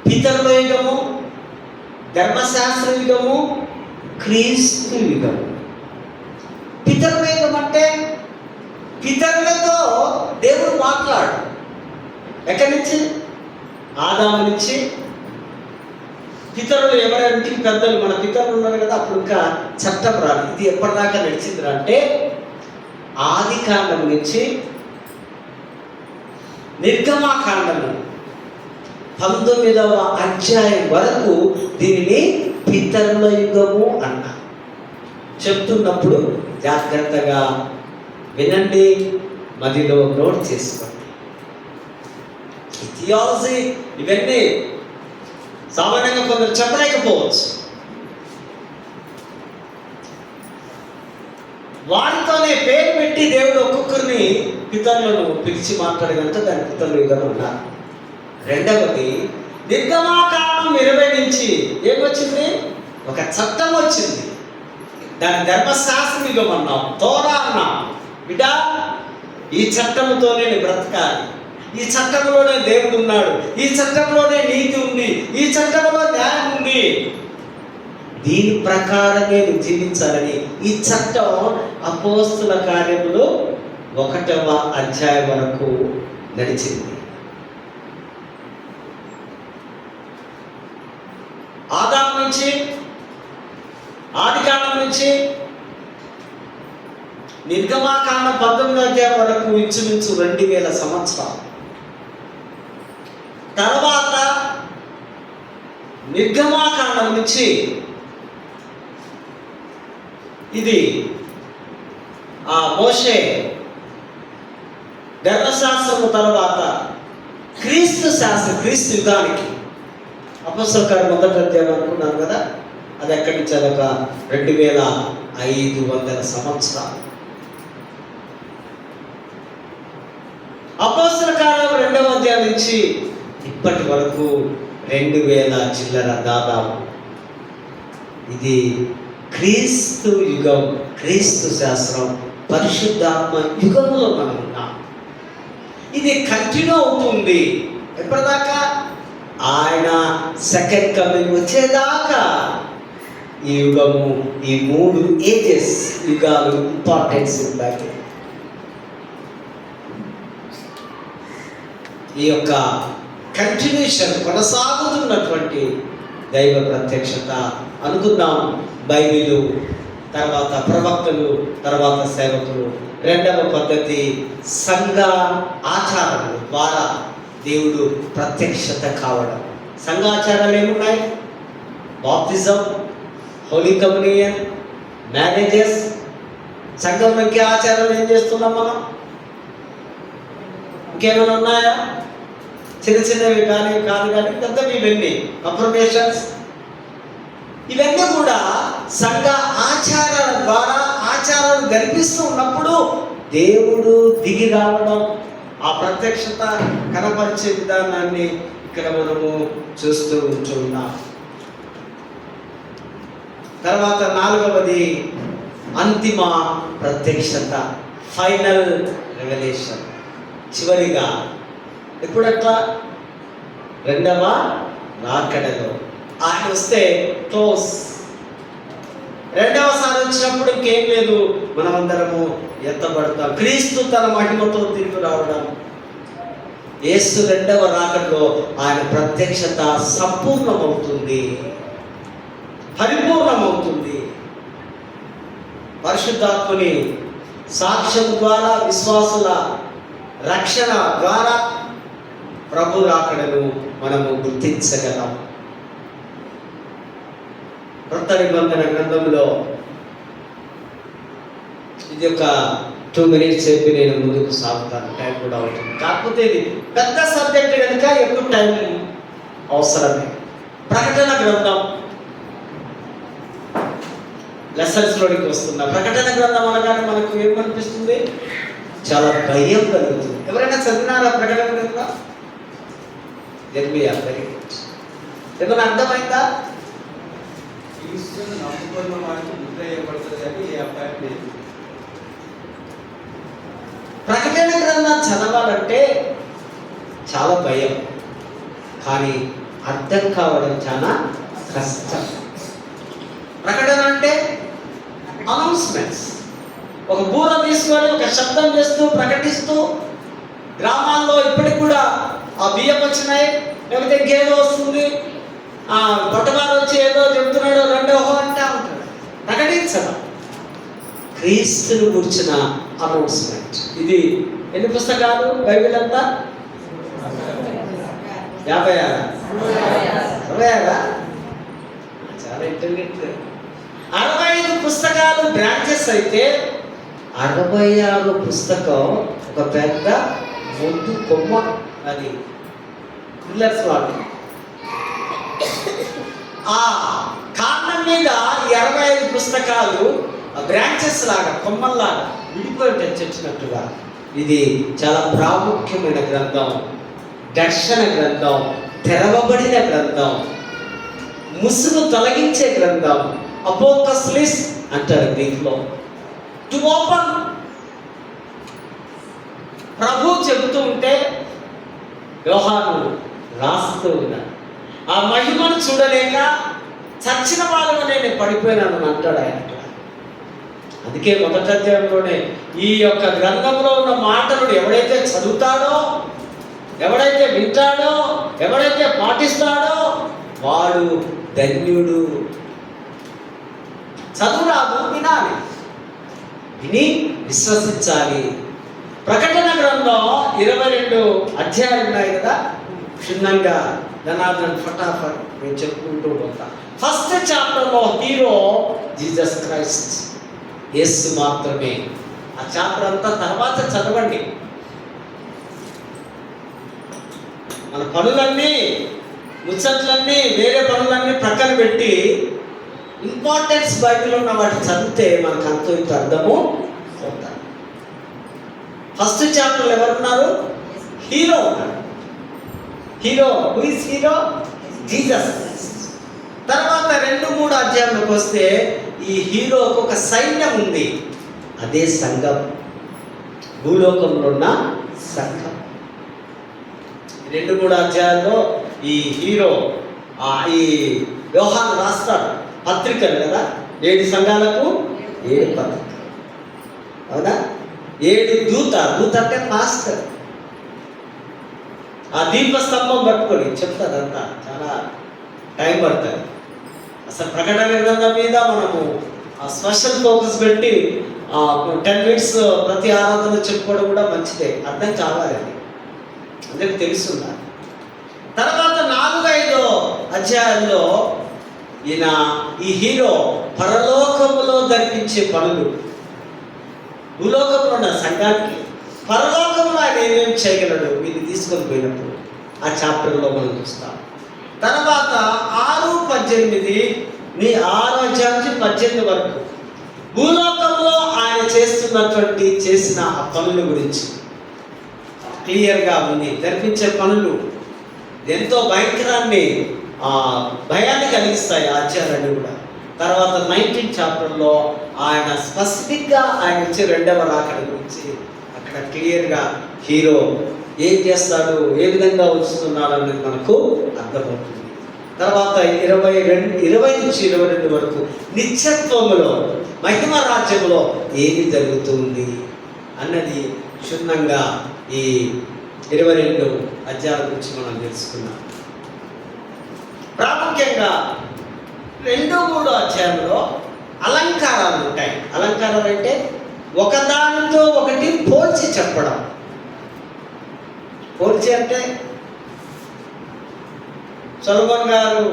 పితరుల యుగము, ధర్మశాస్త్ర యుగము, క్రీస్తు యుగము. పితరుల యుగం అంటే పితరులతో దేవుడు మాట్లాడు. ఎక్కడి నుంచి? ఆదాము నుంచి. పితరులు ఎవరంటే పెద్దలు, మన పితరులు ఉన్నారు కదా, అప్పుడు ఇంకా చట్టం రాదు. ఇది ఎప్పటిదాకా నడిచింది అంటే ఆది కాండం నుంచి నిర్గమాకాండము 19వ అధ్యాయం వరకు దీనిని పితరుల యుగము అన్న. చెప్తున్నప్పుడు జాగ్రత్తగా వినండి, మదిలో నోట్ చేసుకోండి. ఈ థియాలజీ ఇవన్నీ సామాన్యంగా కొందరు చెప్పలేకపోవచ్చు. వారితోనే పేరు పెట్టి దేవుడు ఒక్కొక్కరిని పితరులను పిలిచి మాట్లాడగలంటే దాని పితరులు యుగం ఉన్నారు. రెండవది, నిర్గమాకాండం 20 నుంచి ఏమొచ్చింది? ఒక చట్టం వచ్చింది. దాని ధర్మశాస్త్ర యుగం అన్నాం, తోరా అన్నాం. బిడ్డ, ఈ చట్టంతోనే బ్రతకాలి, ఈ చట్టంలోనే దేవుడు ఉన్నాడు, ఈ చట్టంలోనే నీతి ఉంది, ఈ చట్టంలో న్యాయం ఉంది, దీని ప్రకారమే జీవించాలని ఈ చట్టం అపోస్తుల కార్యములు 1వ అధ్యాయం వరకు నడిచింది. ఆదాము నుంచి, ఆదికాండం నుంచి నిర్గమాకాండం 19వ అధ్యాయం వరకు ఇంచుమించు 2000 సంవత్సరాలు. తర్వాత నిర్గమాకాండం నుంచి ఇది మోషే ధర్మశాస్త్రము తర్వాత క్రీస్తు శాస్త్రం, క్రీస్తు యుగానికి అపోస్తలుల కార్యం 1వ అధ్యాయం అనుకున్నాను కదా, అది ఎక్కడి నుంచి? అదొక 2500 సంవత్సరాలు. అపోస్తలుల కార్యం 2వ అధ్యాయం నుంచి ఇప్పటి వరకు 2000 చిల్లర దాదాపు. ఇది క్రీస్తు యుగం, క్రీస్తు శాస్త్రం, పరిశుద్ధాత్మ యుగంలో మనం ఉన్నాం. ఇది కంటిన్యూ అవుతుంది ఎప్పటిదాకా? ఆయన సెకండ్ కమింగ్ వచ్చేదాకా ఈ యుగము, ఈ 3 ఏజెస్, యుగాలు ఇంపార్టెన్స్ ఉంటాయి. ఈ యొక్క కంటిన్యూషన్, కొనసాగుతున్నటువంటి దైవ ప్రత్యక్షత అనుకుందాం. బైబిలు, తర్వాత ప్రవక్తలు, తర్వాత సేవకులు. రెండవ పద్ధతి సంఘ ఆచారాల ద్వారా దేవుడు ప్రత్యక్షత కావడం. సంఘాచారాలు ఏమున్నాయి? బాప్తిజం, హోలీ కమ్యూనియన్, మ్యారేజెస్. సంఘంలోకి ఆచారాలు ఏం చేస్తున్నాం మనం? ఇంకేమైనా ఉన్నాయా? చిన్న చిన్నవి కాదు కానీ పెద్దవి. ఇవన్నీ కన్ఫర్మేషన్స్, ఇవన్నీ కూడా సంఘ ఆచారాల ద్వారా ఆచారాలు కనిపిస్తూ ఉన్నప్పుడు దేవుడు దిగి రావడం, ఆ ప్రత్యక్షత కనపరిచే విధానాన్ని ఇక్కడ మనము చూస్తూ ఉంటున్నాం. తర్వాత 4వది అంతిమ ప్రత్యక్షత, ఫైనల్ రెవల్యూషన్. చివరిగా ఎప్పుడట్లా? 2వ రాకడలో. ఆయన వస్తే క్లోజ్. 2వసారి వచ్చినప్పుడు ఇంకేం లేదు, మనమందరము ఎత్తబడతాం. క్రీస్తు తన మహిమతో తిరిగి రావడం. యేసు 2వ రాకడలో ఆయన ప్రత్యక్షత సంపూర్ణమవుతుంది. పరిపూర్ణమవుతుంది. పరిశుద్ధాత్మని సాక్ష్యం ద్వారా, విశ్వాసుల రక్షణ ద్వారా ప్రభు రాకడను మనము గుర్తించగలం. కొత్త నిబంధన గ్రంథంలో ఇది ఒక 2 minutes చెప్పి నేను ముందుకు సాగుతాను, టైం కూడా అవుతుంది. కాకపోతే ఇది పెద్ద సబ్జెక్ట్ కనుక ఎక్కువ టైం అవసరమే. ప్రకటన గ్రంథం లెసన్స్లోనికి వస్తున్నా. ప్రకటన గ్రంథం అనగానే మనకు ఏమనిపిస్తుంది? చాలా భయం కలుగుతుంది. ఎవరైనా చదివినారా ప్రకటన గ్రంథం? ఏమైనా అర్థమైందా? నమ్ముకున్న వారికి ముద్ర ఏర్పడుతుంది అని ఏ అభిప్రాయం లేదు. ప్రకటన గ్రంథం చదవాలంటే చాలా భయం, కానీ అర్థం కావడం చాలా కష్టం. ప్రకటన అంటే అనౌన్స్మెంట్స్. ఒక బూర తీసుకొని ఒక శబ్దం చేస్తూ ప్రకటిస్తూ, గ్రామాల్లో ఇప్పటికి కూడా ఆ బియ్యం వచ్చినాయి, లేకపోతే ఇంకేదో వస్తుంది, బొట్టబారు వచ్చి ఏదో చెప్తున్నాడు, రెండో అంటా ఉంటాడు. ప్రకటించడం క్రీస్తుని గురించిన అనౌన్స్మెంట్. ఇది ఎన్ని పుస్తకాలు బైబిల్ అంతా? 56 చాలా ఇంటర్నెట్. 65 పుస్తకాలు బ్రాంచెస్ అయితే 66 పుస్తకం ఒక పెద్ద ముందు కొమ్మ. అది పిల్లర్స్ వాటి ఆ కారణం మీద 65 పుస్తకాలు బ్రాంచెస్ లాగా, కొమ్మల్లాగా విడిపోయి చచ్చినట్టుగా. ఇది చాలా ప్రాముఖ్యమైన గ్రంథం, దర్శన గ్రంథం, తెరవబడిన గ్రంథం, ముసుగు తొలగించే గ్రంథం. అపోకస్లిస్ అంటారు దీంట్లో. To open. ప్రభు చెబుతూ ఉంటే యోహాను రాస్తూ ఉన్నాడు. ఆ మహిమను చూడలేక చచ్చిన వాళ్ళగా నేను పడిపోయినాను అంటాడు ఆయన. అందుకే మొదటి అధ్యాయంలోనే ఈ యొక్క గ్రంథంలో ఉన్న మాటలను ఎవడైతే చదువుతాడో, ఎవడైతే వింటాడో, ఎవడైతే పాటిస్తాడో వాడు ధన్యుడు. చదువు రాదు, వినాలి, విని విశ్వసించాలి. ప్రకటన గ్రంథం 22 అధ్యాయాలు ఉన్నాయి కదా. క్షుణ్ణంగా ధనార్దన్ ఫటాఫట్ నేను చెప్పుకుంటూ పోతా. ఫస్ట్ చాప్టర్లో హీరో జీసస్ క్రైస్ట్, యేసు మాత్రమే. ఆ చాప్టర్ అంతా తర్వాత చదవండి. మన పనులన్నీ, ముచ్చట్లన్నీ, వేరే పనులన్నీ ప్రక్కన పెట్టి ఇంపార్టెన్స్ బైబిల్ ఉన్న వాటి చదివితే మనకు అంతో ఇంత అర్థము అవుతారు. ఫస్ట్ చాప్టర్లో ఎవరున్నారు? హీరో ఉన్నారు. Hero, who is hero? Jesus. తర్వాత 2-3 అధ్యాయంలోకి వస్తే ఈ హీరోకు ఒక సైన్యం ఉంది, అదే సంఘం, భూలోకంలో ఉన్న సంఘం. 2-3 అధ్యాయాల్లో ఈ హీరో ఈ యోహాను రాస్తాడు పత్రికలు కదా, 7 సంఘాలకు 7 పత్రికలు, అవునా? 7 దూత అంటే మాస్టర్. ఆ దీపస్తంభం పట్టుకొని చెప్తాదంతా, చాలా టైం పడుతుంది. అసలు ప్రకటన గ్రంథం మీద మనము స్పెషల్ ఫోకస్ పెట్టి 10 minutes ప్రతి ఆరాధన చెప్పుకోవడం కూడా మంచిదే, అర్థం కావాలి, అది అందరికి తెలుసున్నారు. తర్వాత 4-5 అధ్యాయాల్లో ఈ హీరో పరలోకములో జరిపించే పనులు, భూలోకంలో ఉన్న సంఘానికి పరలోకంలో ఆయన ఏమేమి చేయగలడు వీళ్ళు తీసుకొని పోయినప్పుడు ఆ చాప్టర్లో మనం చూస్తాం. తర్వాత 6-18 18 వరకు భూలోకంలో ఆయన చేసిన ఆ పనుల గురించి క్లియర్గా ఉంది. జరిపించే పనులు ఎంతో భయాన్ని కలిగిస్తాయి ఆ అధ్యాయాలన్నీ కూడా. తర్వాత 19 చాప్టర్లో ఆయన స్పెసిఫిక్గా ఆయన ఇచ్చే 2వ రాకడ గురించి అక్కడ క్లియర్గా హీరో ఏం చేస్తాడు, ఏ విధంగా వస్తున్నాడు అనేది మనకు అర్థమవుతుంది. తర్వాత 20-22 వరకు నిత్యత్వములో, మహిమ రాజ్యంలో ఏమి జరుగుతుంది అన్నది క్షుణ్ణంగా ఈ 22 అధ్యాయాల గురించి మనం తెలుసుకున్నాం. ప్రాముఖ్యంగా 2-3 అధ్యాయంలో అలంకారాలు ఉంటాయి. అలంకారాలు అంటే ఒకదానితో ఒకటి పోల్చి చెప్పడం. పోల్చి అంటే సొలొమోన్ గారు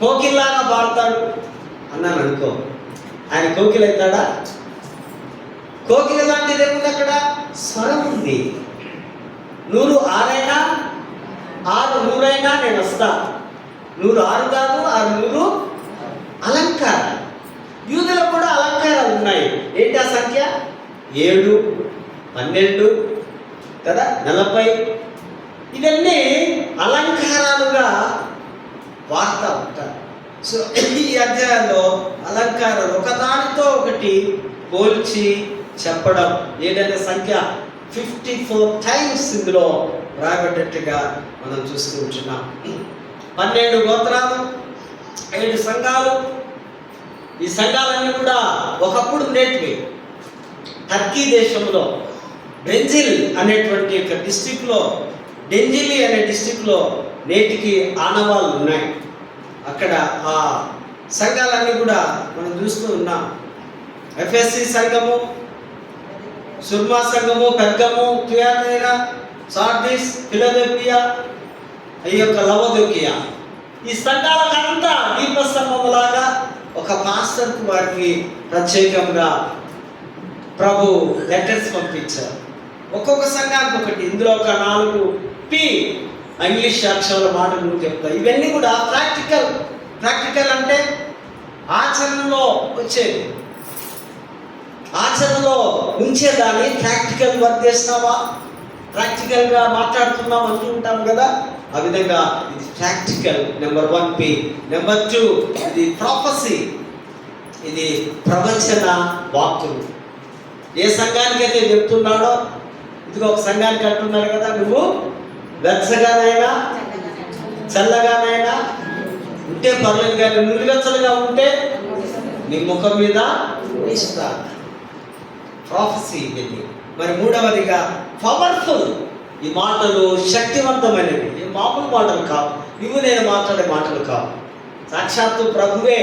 కోకిల్లాగా పాడతాడు అన్నాను అనుకో, ఆయన కోకిల అవుతాడా? కోకిల లాంటిది ఏముంది అక్కడ? స్వరం ఉంది. 100 6 6 100 నేను వస్తా. 100 6 కాదు, 6 100 అలంకారం. యూదులకు కూడా అలంకారాలు ఉన్నాయి. ఏంటి ఆ సంఖ్య? 7 12 కదా, 40. ఇవన్నీ అలంకారాలుగా వాడుతూ ఉంటారు. సో ఈ అధ్యాయంలో అలంకారాలు ఒకదానితో ఒకటి పోల్చి చెప్పడం. ఏదైనా సంఖ్య 54 టైమ్స్ ఇందులో రాబట్టేట్టుగా మనం చూస్తూ ఉంటున్నాం. 12 గోత్రాలు, 7 సంఘాలు. ఈ సంఘాలన్నీ కూడా ఒకప్పుడు ఉండేటివి. టర్కీ దేశంలో డెంజిల్ అనేటువంటి ఒక డిస్ట్రిక్ట్లో, డెంజిలి అనే డిస్ట్రిక్ట్లో నేటికి ఆనవాళ్ళు ఉన్నాయి. అక్కడ ఆ సంఘాలన్నీ కూడా మనం చూస్తూ ఉన్నాం. ఎఫ్ఎస్సి సంఘము, సుర్మా సంఘము, పెర్గము, థియాతైరా, సార్డిస్, ఫిలదెల్ఫియా, ఈ యొక్క లవొదికీయ. ఈ సంఘాలకంతా దీపస్తంభంలాగా ఒక మాస్టర్కు వారికి ప్రత్యేకంగా ప్రభు లెటర్స్ పంపించారు. ఒక్కొక్క సంఘానికి ఒకటి. ఇందులో ఒక 4 P ఇంగ్లీష్ అక్షరాల మాటలు చెప్తాయి. ఇవన్నీ కూడా ప్రాక్టికల్ అంటే ఆచరణలో వచ్చేది. ఆచరణలో ఉంచేదాన్ని ప్రాక్టికల్ వర్క్ చేస్తున్నావా, ప్రాక్టికల్గా మాట్లాడుతున్నాం అంటూ ఉంటాం కదా. ఆ విధంగా ఇది ప్రాక్టికల్. Number 1 P. నెంబర్ 2 ఇది ప్రాఫెసీ. ఇది ప్రవచన వాక్కులు. ఏ సంఘానికైతే చెప్తున్నాడో, ఇదిగో ఒక సంఘానికి అంటున్నారు కదా, నువ్వు వెచ్చగానైనా చల్లగానైనా ఉంటే పర్లేదు, కానీ నులివెచ్చలుగా ఉంటే నీ ముఖం మీద ఇస్తా. ప్రాఫెసీ ఇవన్నీ. మరి 3వదిగా పవర్ఫుల్. ఈ మాటలు శక్తివంతమైనవి. ఈ మామూలు మాటలు కావు, నువ్వు నేను మాట్లాడే మాటలు కావు. సాక్షాత్తు ప్రభువే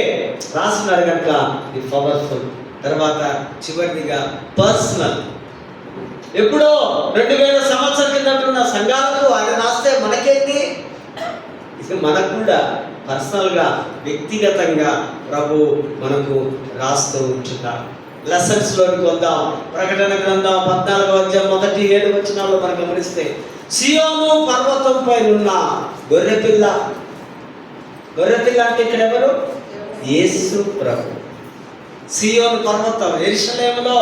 రాసినాడు కనుక ఇది పవర్ఫుల్. తర్వాత చివరిదిగా పర్సనల్. ఎప్పుడో 2000 సంవత్సరాల కిందట ఉన్న సంఘాలకు ఆయన రాస్తే మనకేంటి? ఇది మనకు కూడా పర్సనల్గా, వ్యక్తిగతంగా ప్రభు మనకు రాస్తూ ఉంటున్నాడు. లెసన్స్లోకి వద్దాం. ప్రకటన గ్రంథం 14వ అధ్యాయం 1-7 వచనాల్లో మనం గమనిస్తే, సియోను పర్వతం పైన ఉన్న గొర్రెపిల్ల. గొర్రెపిల్ల అంటే ఇక్కడ ఎవరు? యేసు ప్రభు. సియోను పర్వతం యెరూషలేములో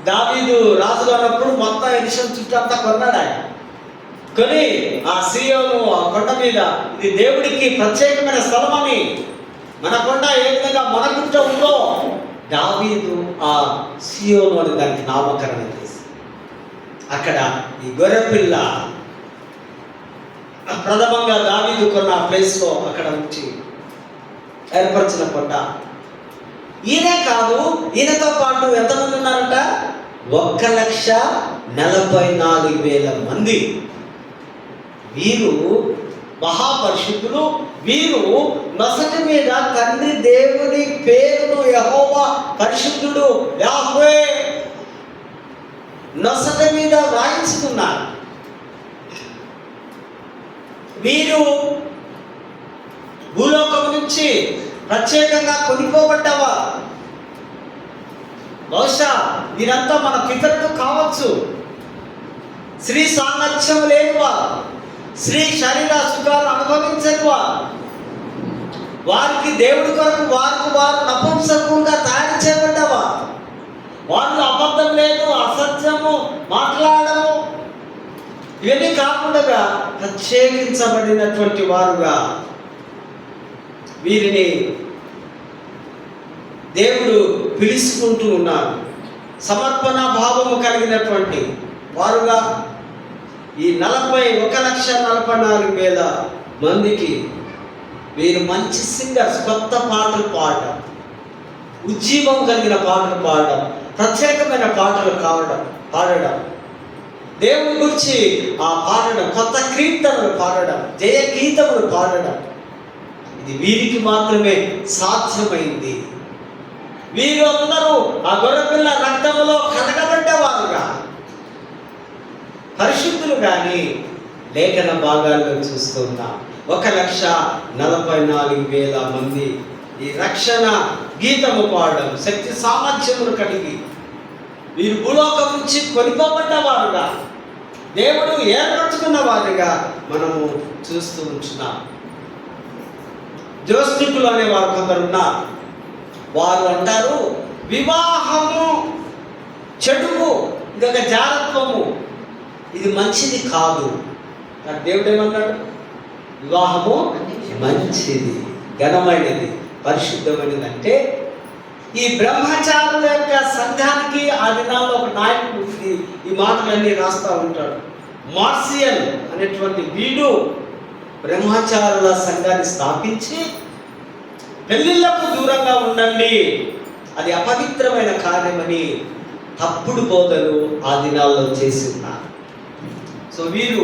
దావీదు రాజుగా ఉన్నప్పుడు మొత్తం యెరూషలేము చుట్టూ అంతా కొన్నాడు ఆయన. కొని ఆ సియోను, ఆ కొండ మీద ఇది దేవుడికి ప్రత్యేకమైన స్థలం అని, మన కొండ ఏ విధంగా మన గుట్ట ఉందో దావీదు ఆ సియోను అని దానికి నామకరణం చేసి అక్కడ ఈ గొర్రెపిల్ల ప్రథమంగా దావీదు కొన్న ప్లేస్లో అక్కడ నుంచి ఏర్పరిచిన కొండ. ఈయనే కాదు, ఈయనతో పాటు ఎంతమంది ఉన్నారంట? 1,44,000 మంది. వీరు మహాపరిశుద్ధులు. వీరు నొసటి మీద తండ్రి దేవుని పేరును యెహోవా పరిశుద్ధుడు యాహ్వే నొసటి మీద వ్రాయించుకున్నారు. వీరు భూలోకం నుంచి ప్రత్యేకంగా కొనుక్కోబడ్డవా? బహుశా వీరంతా మన పితరులు కావచ్చు. స్త్రీ సామర్థ్యం లేనివా, స్త్రీ శరీర సుఖాలు అనుభవించనివా, వారికి దేవుడి కొరకు వారు నపుంసకంగా తయారు చేయబడ్డవా? వాళ్ళు అబద్ధం లేదు, అసత్యము మాట్లాడము, ఇవన్నీ కాకుండా ప్రత్యేకించబడినటువంటి వారుగా వీరిని దేవుడు పిలుచుకుంటూ ఉన్నారు. సమర్పణ భావము కలిగినటువంటి వారుగా ఈ 1,44,000 మందికి వీరు మంచి సింగర్స్. కొత్త పాటలు పాడడం, ఉజ్జీవం కలిగిన పాటలు పాడడం, ప్రత్యేకమైన పాటలు పాడడం, దేవుని గురించి పాడడం, కొత్త కీర్తనలు పాడడం, జయ గీతములు పాడడం, ఇది వీరికి మాత్రమే సాధ్యమైంది. వీరు అందరూ ఆ గొర్రెపిల్ల రక్తములో కడగబడ్డవారుగా, పరిశుద్ధులు. కానీ లేఖన భాగాల్లో చూస్తున్నాం 1,44,000 మంది ఈ రక్షణ గీతము పాడడం, శక్తి సామర్థ్యములు కలిగి వీరు భూలోకం నుంచి కొనిపోబడ్డవారుగా, దేవుడు ఏర్పరచుకున్న వారుగా మనము చూస్తూ ఉంటున్నాం. జ్యోతిష్కులు అనే వారు కొందరు ఉన్నారు. వారు అంటారు వివాహము చెడుకు, ఇదొక జారత్వము, ఇది మంచిది కాదు. కానీ దేవుడు ఏమన్నాడు? వివాహము మంచిది, ఘనమైనది, పరిశుద్ధమైనది. అంటే ఈ బ్రహ్మచారుల యొక్క సంఘానికి ఆ దినాల్లో ఒక నాయకుడు ఉంది. ఈ మాటలన్నీ రాస్తూ ఉంటాడు. మార్సియన్ అనేటువంటి వీడు బ్రహ్మచారుల సంఘాన్ని స్థాపించి పెళ్ళిళ్ళకు దూరంగా ఉండండి, అది అపవిత్రమైన కార్యమని తప్పుడు బోధలు ఆ దినాల్లో చేసి ఉన్నారు. సో వీరు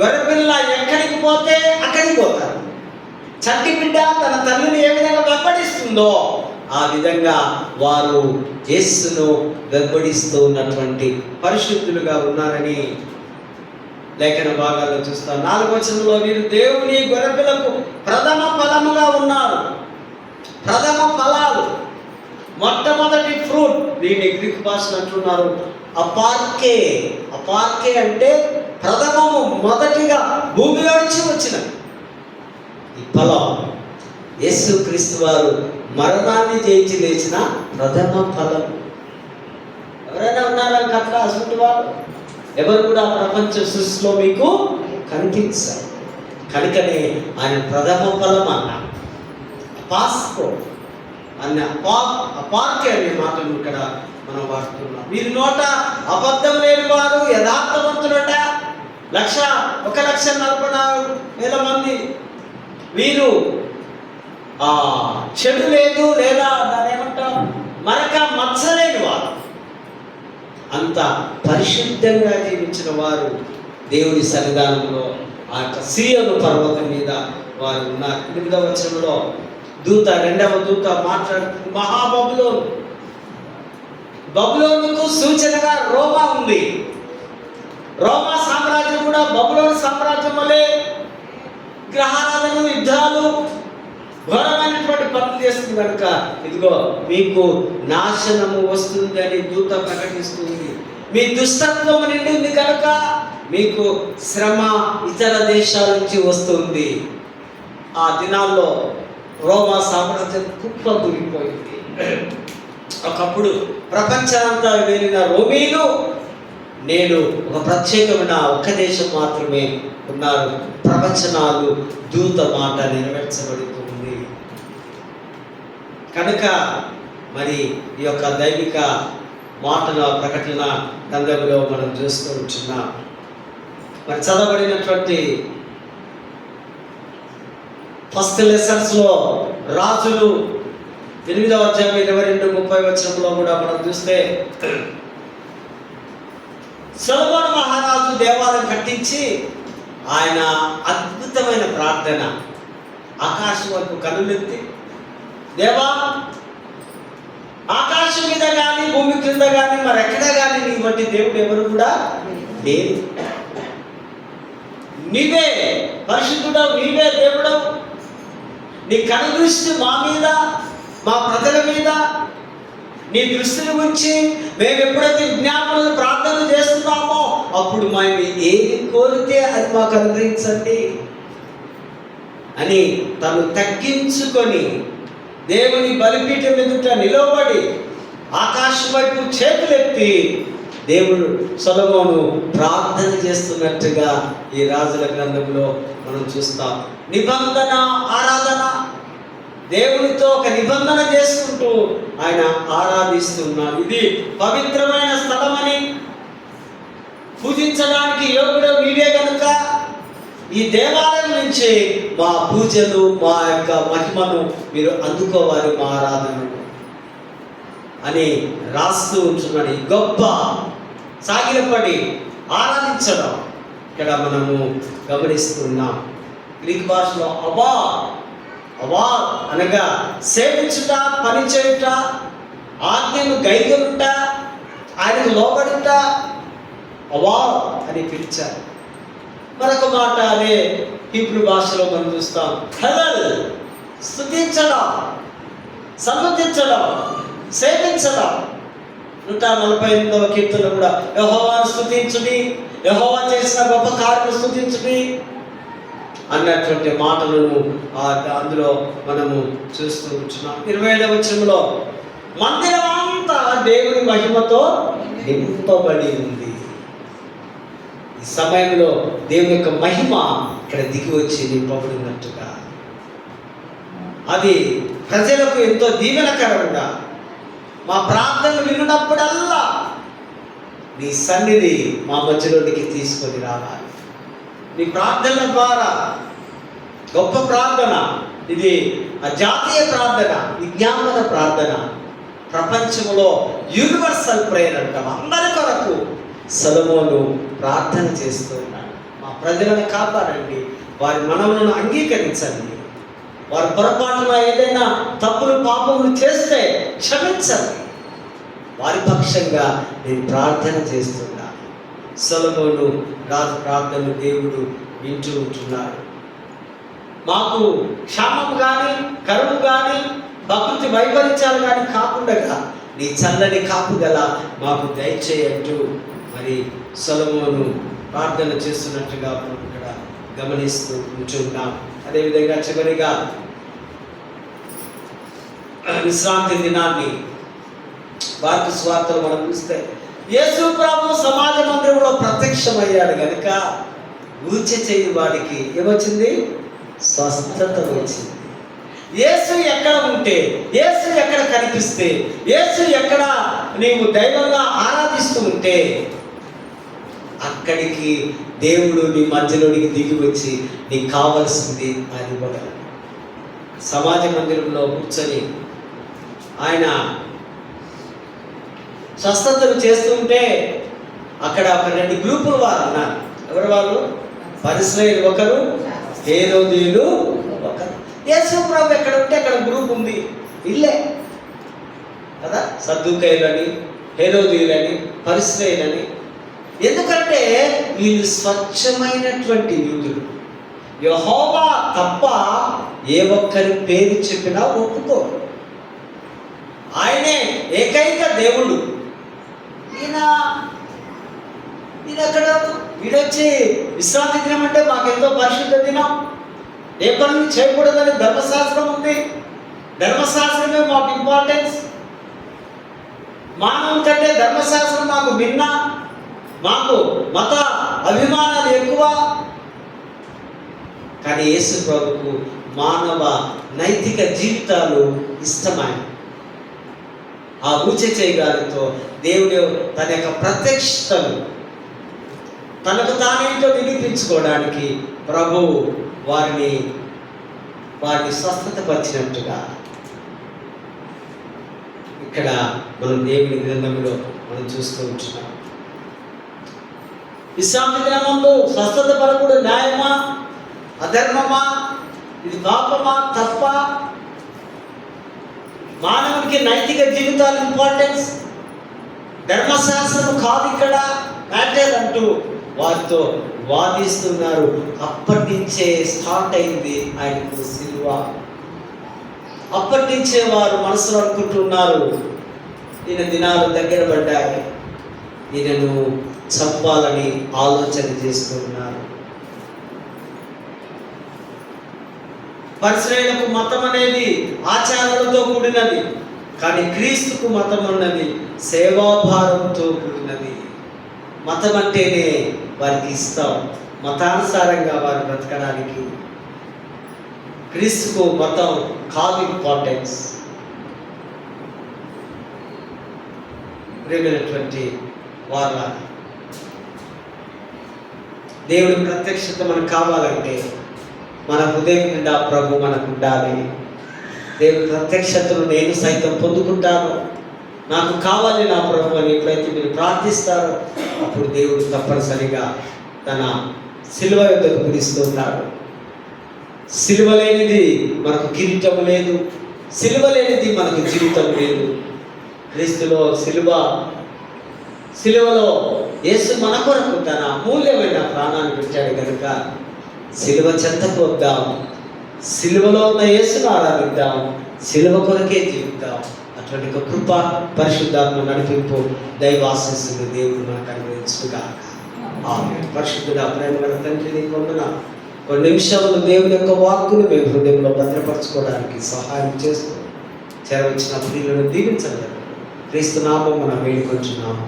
గొర్రెపిల్ల ఎక్కడికి పోతే అక్కడికి పోతారు. చంటి బిడ్డ తన తల్లిని ఏ విధంగా వెంబడిస్తుందో ఆ విధంగా వారు యేసును వెంబడిస్తూ ఉన్నటువంటి పరిశుద్ధులుగా ఉన్నారని లేఖన భాగాల్లో చూస్తాం. 4వ వచనంలో వీరు దేవుని గొర్రెపిల్లకు ప్రథమ ఫలముగా ఉన్నారు. ప్రథమ ఫలాలు, మొట్టమొదటి ఫ్రూట్. దీన్ని గ్రీక్ భాషలో అంటున్నారు అపార్కే. అపార్కే అంటే ప్రథమము, మొదటిగా భూమిలో నుంచి వచ్చిన ఈ ఫలం. యేసు క్రీస్తు వారు మరణాన్ని జయించి లేచిన ప్రథమ ఫలం. ఎవరైనా ఉన్నారా కథ అసలు వారు? ఎవరు కూడా ప్రపంచ సృష్టిలో మీకు కనిపించారు. కనుకనే ఆయన ప్రథమ ఫలం అన్నా. పాస్కో అన్న అపార్కే అనే మాటలు ఇక్కడ మనం వాడుతున్నాం. వీరి నోట అబద్ధం లేని వారు, యథార్థవంతులట 1,44,000 మంది. వీరు చెడు లేదు, లేదా దాని ఏమంటాం, మరక మచ్చలేని వారు, అంత పరిశుద్ధంగా జీవించిన వారు దేవుని సన్నిధానంలో ఆ యొక్క సీయోను పర్వతం మీద వారు ఉన్నారు. 8వ వచనంలో దూత, 2వ దూత మాట్లాడుతుంది. మహాబబులోను, బబులోనుకు సూచనగా రోమా ఉంది. రోమా సామ్రాజ్యం కూడా బబులోను సామ్రాజ్యం వలె గ్రహాలను, యుద్ధాలు, ఘోరమైనటువంటి పనులు చేస్తుంది. కనుక ఇదిగో మీకు నాశనము వస్తుంది అని దూత ప్రకటిస్తుంది. మీ దుష్టత్వం నిండి ఉంది కనుక మీకు శ్రమ ఇతర దేశాల నుంచి వస్తుంది. ఆ దినాల్లో రోమా సామ్రాజ్యం కుప్పకూలిపోయింది. ఒకప్పుడు ప్రపంచానంతా వెళ్ళిన రోమీలు నేడు ఒక ప్రత్యేకమైన ఒక్క దేశం మాత్రమే ఉన్నారు. ప్రవచనాలు, దూత మాట నెరవేర్చబడుతుంది. కనుక మరి ఈ యొక్క దైవిక మాటల ప్రకటన గ్రంథంలో మనం చూస్తూ ఉంటున్నాం. మరి చదవబడినటువంటి ఫస్ట్ లెసన్స్లో రాజులు 8వ అధ్యాయం 22-30 వచనంలో కూడా మనం చూస్తే సొలొమోను మహారాజు దేవాలయం కట్టించి ఆయన అద్భుతమైన ప్రార్థన, ఆకాశం వైపు కనులెత్తి, దేవా ఆకాశం మీద కానీ భూమి క్రింద కానీ మరి ఎక్కడ కానీ నీ వంటి దేవుడు ఎవరు కూడా లేరు. నీవే పరిశుద్ధుడవు, నీవే దేవుడవు. నీ కను దృష్టి మా మీద, మా ప్రజల మీద నీ దృష్టిని ఉంచి మేము ఎప్పుడైతే విజ్ఞాపనలు ప్రార్థన చేస్తున్నామో అప్పుడు మేము ఏది కోరితే అది మాకు అనుగ్రహించండి అని తను తగ్గించుకొని దేవుని బలిపీఠం ఎదుట నిలబడి ఆకాశం వైపు చేతులెత్తి దేవుడు సొలొమోను ప్రార్థన చేస్తున్నట్టుగా ఈ రాజుల గ్రంథంలో మనం చూస్తాం. నిబంధన ఆరాధన, దేవునితో ఒక నిబంధన చేసుకుంటూ ఆయన ఆరాధిస్తున్నారు. ఇది పవిత్రమైన స్థలమని, పూజించడానికి యోగుడు మీరే కనుక ఈ దేవాలయం నుంచి మా పూజలు, మా యొక్క మహిమను మీరు అందుకోవాలి, మా ఆరాధనను అని రాస్తూ ఉంటున్నాడు. ఈ గొప్ప సాగిలపడి ఆరాధించడం ఇక్కడ మనము గమనిస్తున్నాం. గ్రీక్ భాషలో అబా అవా అనగా సేవించుట, పని చేయుట, ఆజ్ఞను గైకొనుట, ఆయనకు లోబడుట అవా అని పిలిచారు. మరొక మాట అదే హీబ్రూ భాషలో మనం చూస్తాం, హల్లెల్, స్తుతించడం, సమ్మతించడం, సేవించడం. 148వ కీర్తనలో కూడా యెహోవాను స్తుతించుడి, యెహోవా చేసిన గొప్ప కార్యము స్తుతించుడి అన్నటువంటి మాటలను అందులో మనము చూస్తూ ఉంటున్నాం. 27వ వచనంలో మందిరం అంతా దేవుని మహిమతో నింపబడి ఉంది. ఈ సమయంలో దేవుని యొక్క మహిమ ఇక్కడ దిగి వచ్చి నింపబడినట్టుగా, అది ప్రజలకు ఎంతో దీవెనకరంగా, మా ప్రార్థనలు విన్నప్పుడల్లా నీ సన్నిధి మా మధ్యలోనికి తీసుకొని రావాలి. నీ ప్రార్థనల ద్వారా, గొప్ప ప్రార్థన ఇది, జాతీయ ప్రార్థన, విజ్ఞాపన ప్రార్థన, ప్రపంచంలో యూనివర్సల్ ప్రేయర్ అంటాం. అందరి కొరకు సొలొమోను ప్రార్థన చేస్తూ ఉన్నాడు. మా ప్రజలను కాపాడండి, వారి మనవులను అంగీకరించండి, వారి పొరపాటున ఏదైనా తప్పులు పాపములు చేస్తే క్షమించండి, వారి పక్షంగా నేను ప్రార్థన చేస్తున్నాను. సొలొమోను రాజు ప్రార్థన దేవుడు వింటూ ఉంటున్నాడు. మాకు క్షామం కానీ, కరువు కానీ, ప్రకృతి వైపరీత్యాలు కానీ కాకుండా నీ చల్లని కాపుదల మాకు దయచేయంటూ మరి సొలొమోను ప్రార్థన చేస్తున్నట్టుగా మనం ఇక్కడ గమనిస్తూ ఉంటున్నాం. అదేవిధంగా చివరిగా విశ్రాంతి దినాన్ని భారత స్వార్థలు మనం చూస్తే యేసు ప్రభు సమాజ మందిరంలో ప్రత్యక్షమయ్యాడు కనుక ఊచె చేయి వాడికి ఏమొచ్చింది? స్వస్థత వచ్చింది. యేసు ఎక్కడ ఉంటే, యేసు ఎక్కడ కనిపిస్తే, యేసు ఎక్కడ నీవు దైవంగా ఆరాధిస్తూ ఉంటే అక్కడికి దేవుడు నీ మధ్యలోనికి దిగి వచ్చి నీకు కావలసింది అది ఇవ్వగలడు. సమాజ మందిరంలో కూర్చొని ఆయన స్వస్థతలు చేస్తుంటే అక్కడ ఒక 2 గ్రూపుల వారు ఉన్నారు. ఎవరు వాళ్ళు? పరిసయ్యులు ఒకరు, హేరోదీయులు ఒకరు. యేసు ప్రభు ఎక్కడ ఉంటే అక్కడ గ్రూప్ ఉంది, ఇల్లే కదా, సద్దూకయ్యులని, హేరోదీయులని, పరిసయ్యులని. ఎందుకంటే వీళ్ళు స్వచ్ఛమైనటువంటి యూదులు. యెహోవా తప్ప ఏ ఒక్కరి పేరు చెప్పినా ఒప్పుకోరు. ఆయనే ఏకైక దేవుడు. ఈయన ఎక్కడ? వీడొచ్చి విశ్రాంతి దినం అంటే మాకెంతో పరిశుద్ధ దినం, ఏ పని చేయకూడదని ధర్మశాస్త్రం ఉంది, ధర్మశాస్త్రమే మాకు ఇంపార్టెన్స్, మానవం కంటే ధర్మశాస్త్రం మాకు భిన్న, మాకు మత అభిమానాలు ఎక్కువ. కానీ యేసు ప్రభుకు మానవ నైతిక జీవితాలు ఇష్టమైన ఆ ఊచె చేయగారితో దేవుడు తన యొక్క ప్రత్యక్షతను తనకు తానేంటో నిరూపించుకోవడానికి ప్రభువు వారిని స్వస్థతపరిచినట్టుగా ఇక్కడ మనం దేవుని గ్రంథంలో మనం చూస్తూ ఉంటున్నాం. విశ్రాంతి దినమందు స్వస్థత పరకుడు న్యాయమా, అధర్మమా, ఇది పాపమా, తప్ప? మానవునికి నైతిక జీవితాలు ఇంపార్టెన్స్, ధర్మశాస్త్రం కాదు ఇక్కడ మ్యాటర్ అంటూ వారితో వాదిస్తున్నారు. అప్పటి నుంచే స్టార్ట్ అయింది ఆయనకు సిలువ. అప్పటి నుంచే వారు మనసులో అనుకుంటున్నారు, ఈయన దినాలు దగ్గర పడ్డాయి, ఈయనను చంపాలని ఆలోచన చేస్తున్నారు. పరిసయ్యులకు మతం అనేది ఆచారాలతో కూడినది, కానీ క్రీస్తుకు మతం అన్నది సేవాభారంతో కూడినది. మతం అంటేనే వారికి ఇష్టం, మతానుసారంగా వారు బ్రతకడానికి. క్రీస్తుకు మతం కాదు ఇంపార్టెన్స్. ప్రియమైనటువంటి వారు, దేవుడి ప్రత్యక్షత మనకు కావాలంటే మన హృదయం నిండా ప్రభు మనకు ఉండాలి. దేవుడి ప్రత్యక్షతను నేను సైతం పొందుకుంటాను, నాకు కావాలి నా ప్రభు అని ఎప్పుడైతే మీరు ప్రార్థిస్తారో అప్పుడు దేవుడు తప్పనిసరిగా తన సిలువ యొద్దకు పిలుస్తున్నాడు. సిలువ లేనిది మనకు కిరీటం లేదు, సిలువ లేనిది మనకు జీవితం లేదు. క్రీస్తులో సిలువలో యేసు మన కొరకు తన అమూల్యమైన ప్రాణాన్ని పెట్టాడు కనుక సిలువ చెంతకు వద్దాం, సిలువలో ఉన్న యేసును ఆరాధిద్దాం, సిలువ కొరకే జీవిద్దాం. అటువంటి ఒక కృప, పరిశుద్ధాత్మ నడిపింపు, దైవాశీస్సులు దేవుడు మనకు అనుగ్రహించుగాక. ఆమేన్. పరిశుద్ధుడా, ప్రేమగల తండ్రి, నీకు వందనాలు. కొన్ని నిమిషాలు దేవుని యొక్క వాక్కును మేము హృదయంలో భద్రపరచుకోవడానికి సహాయం చేస్తూ చేరవచ్చిన ప్రియులను దీవించండి. క్రీస్తు నామమున వేడుకొంచున్నాము.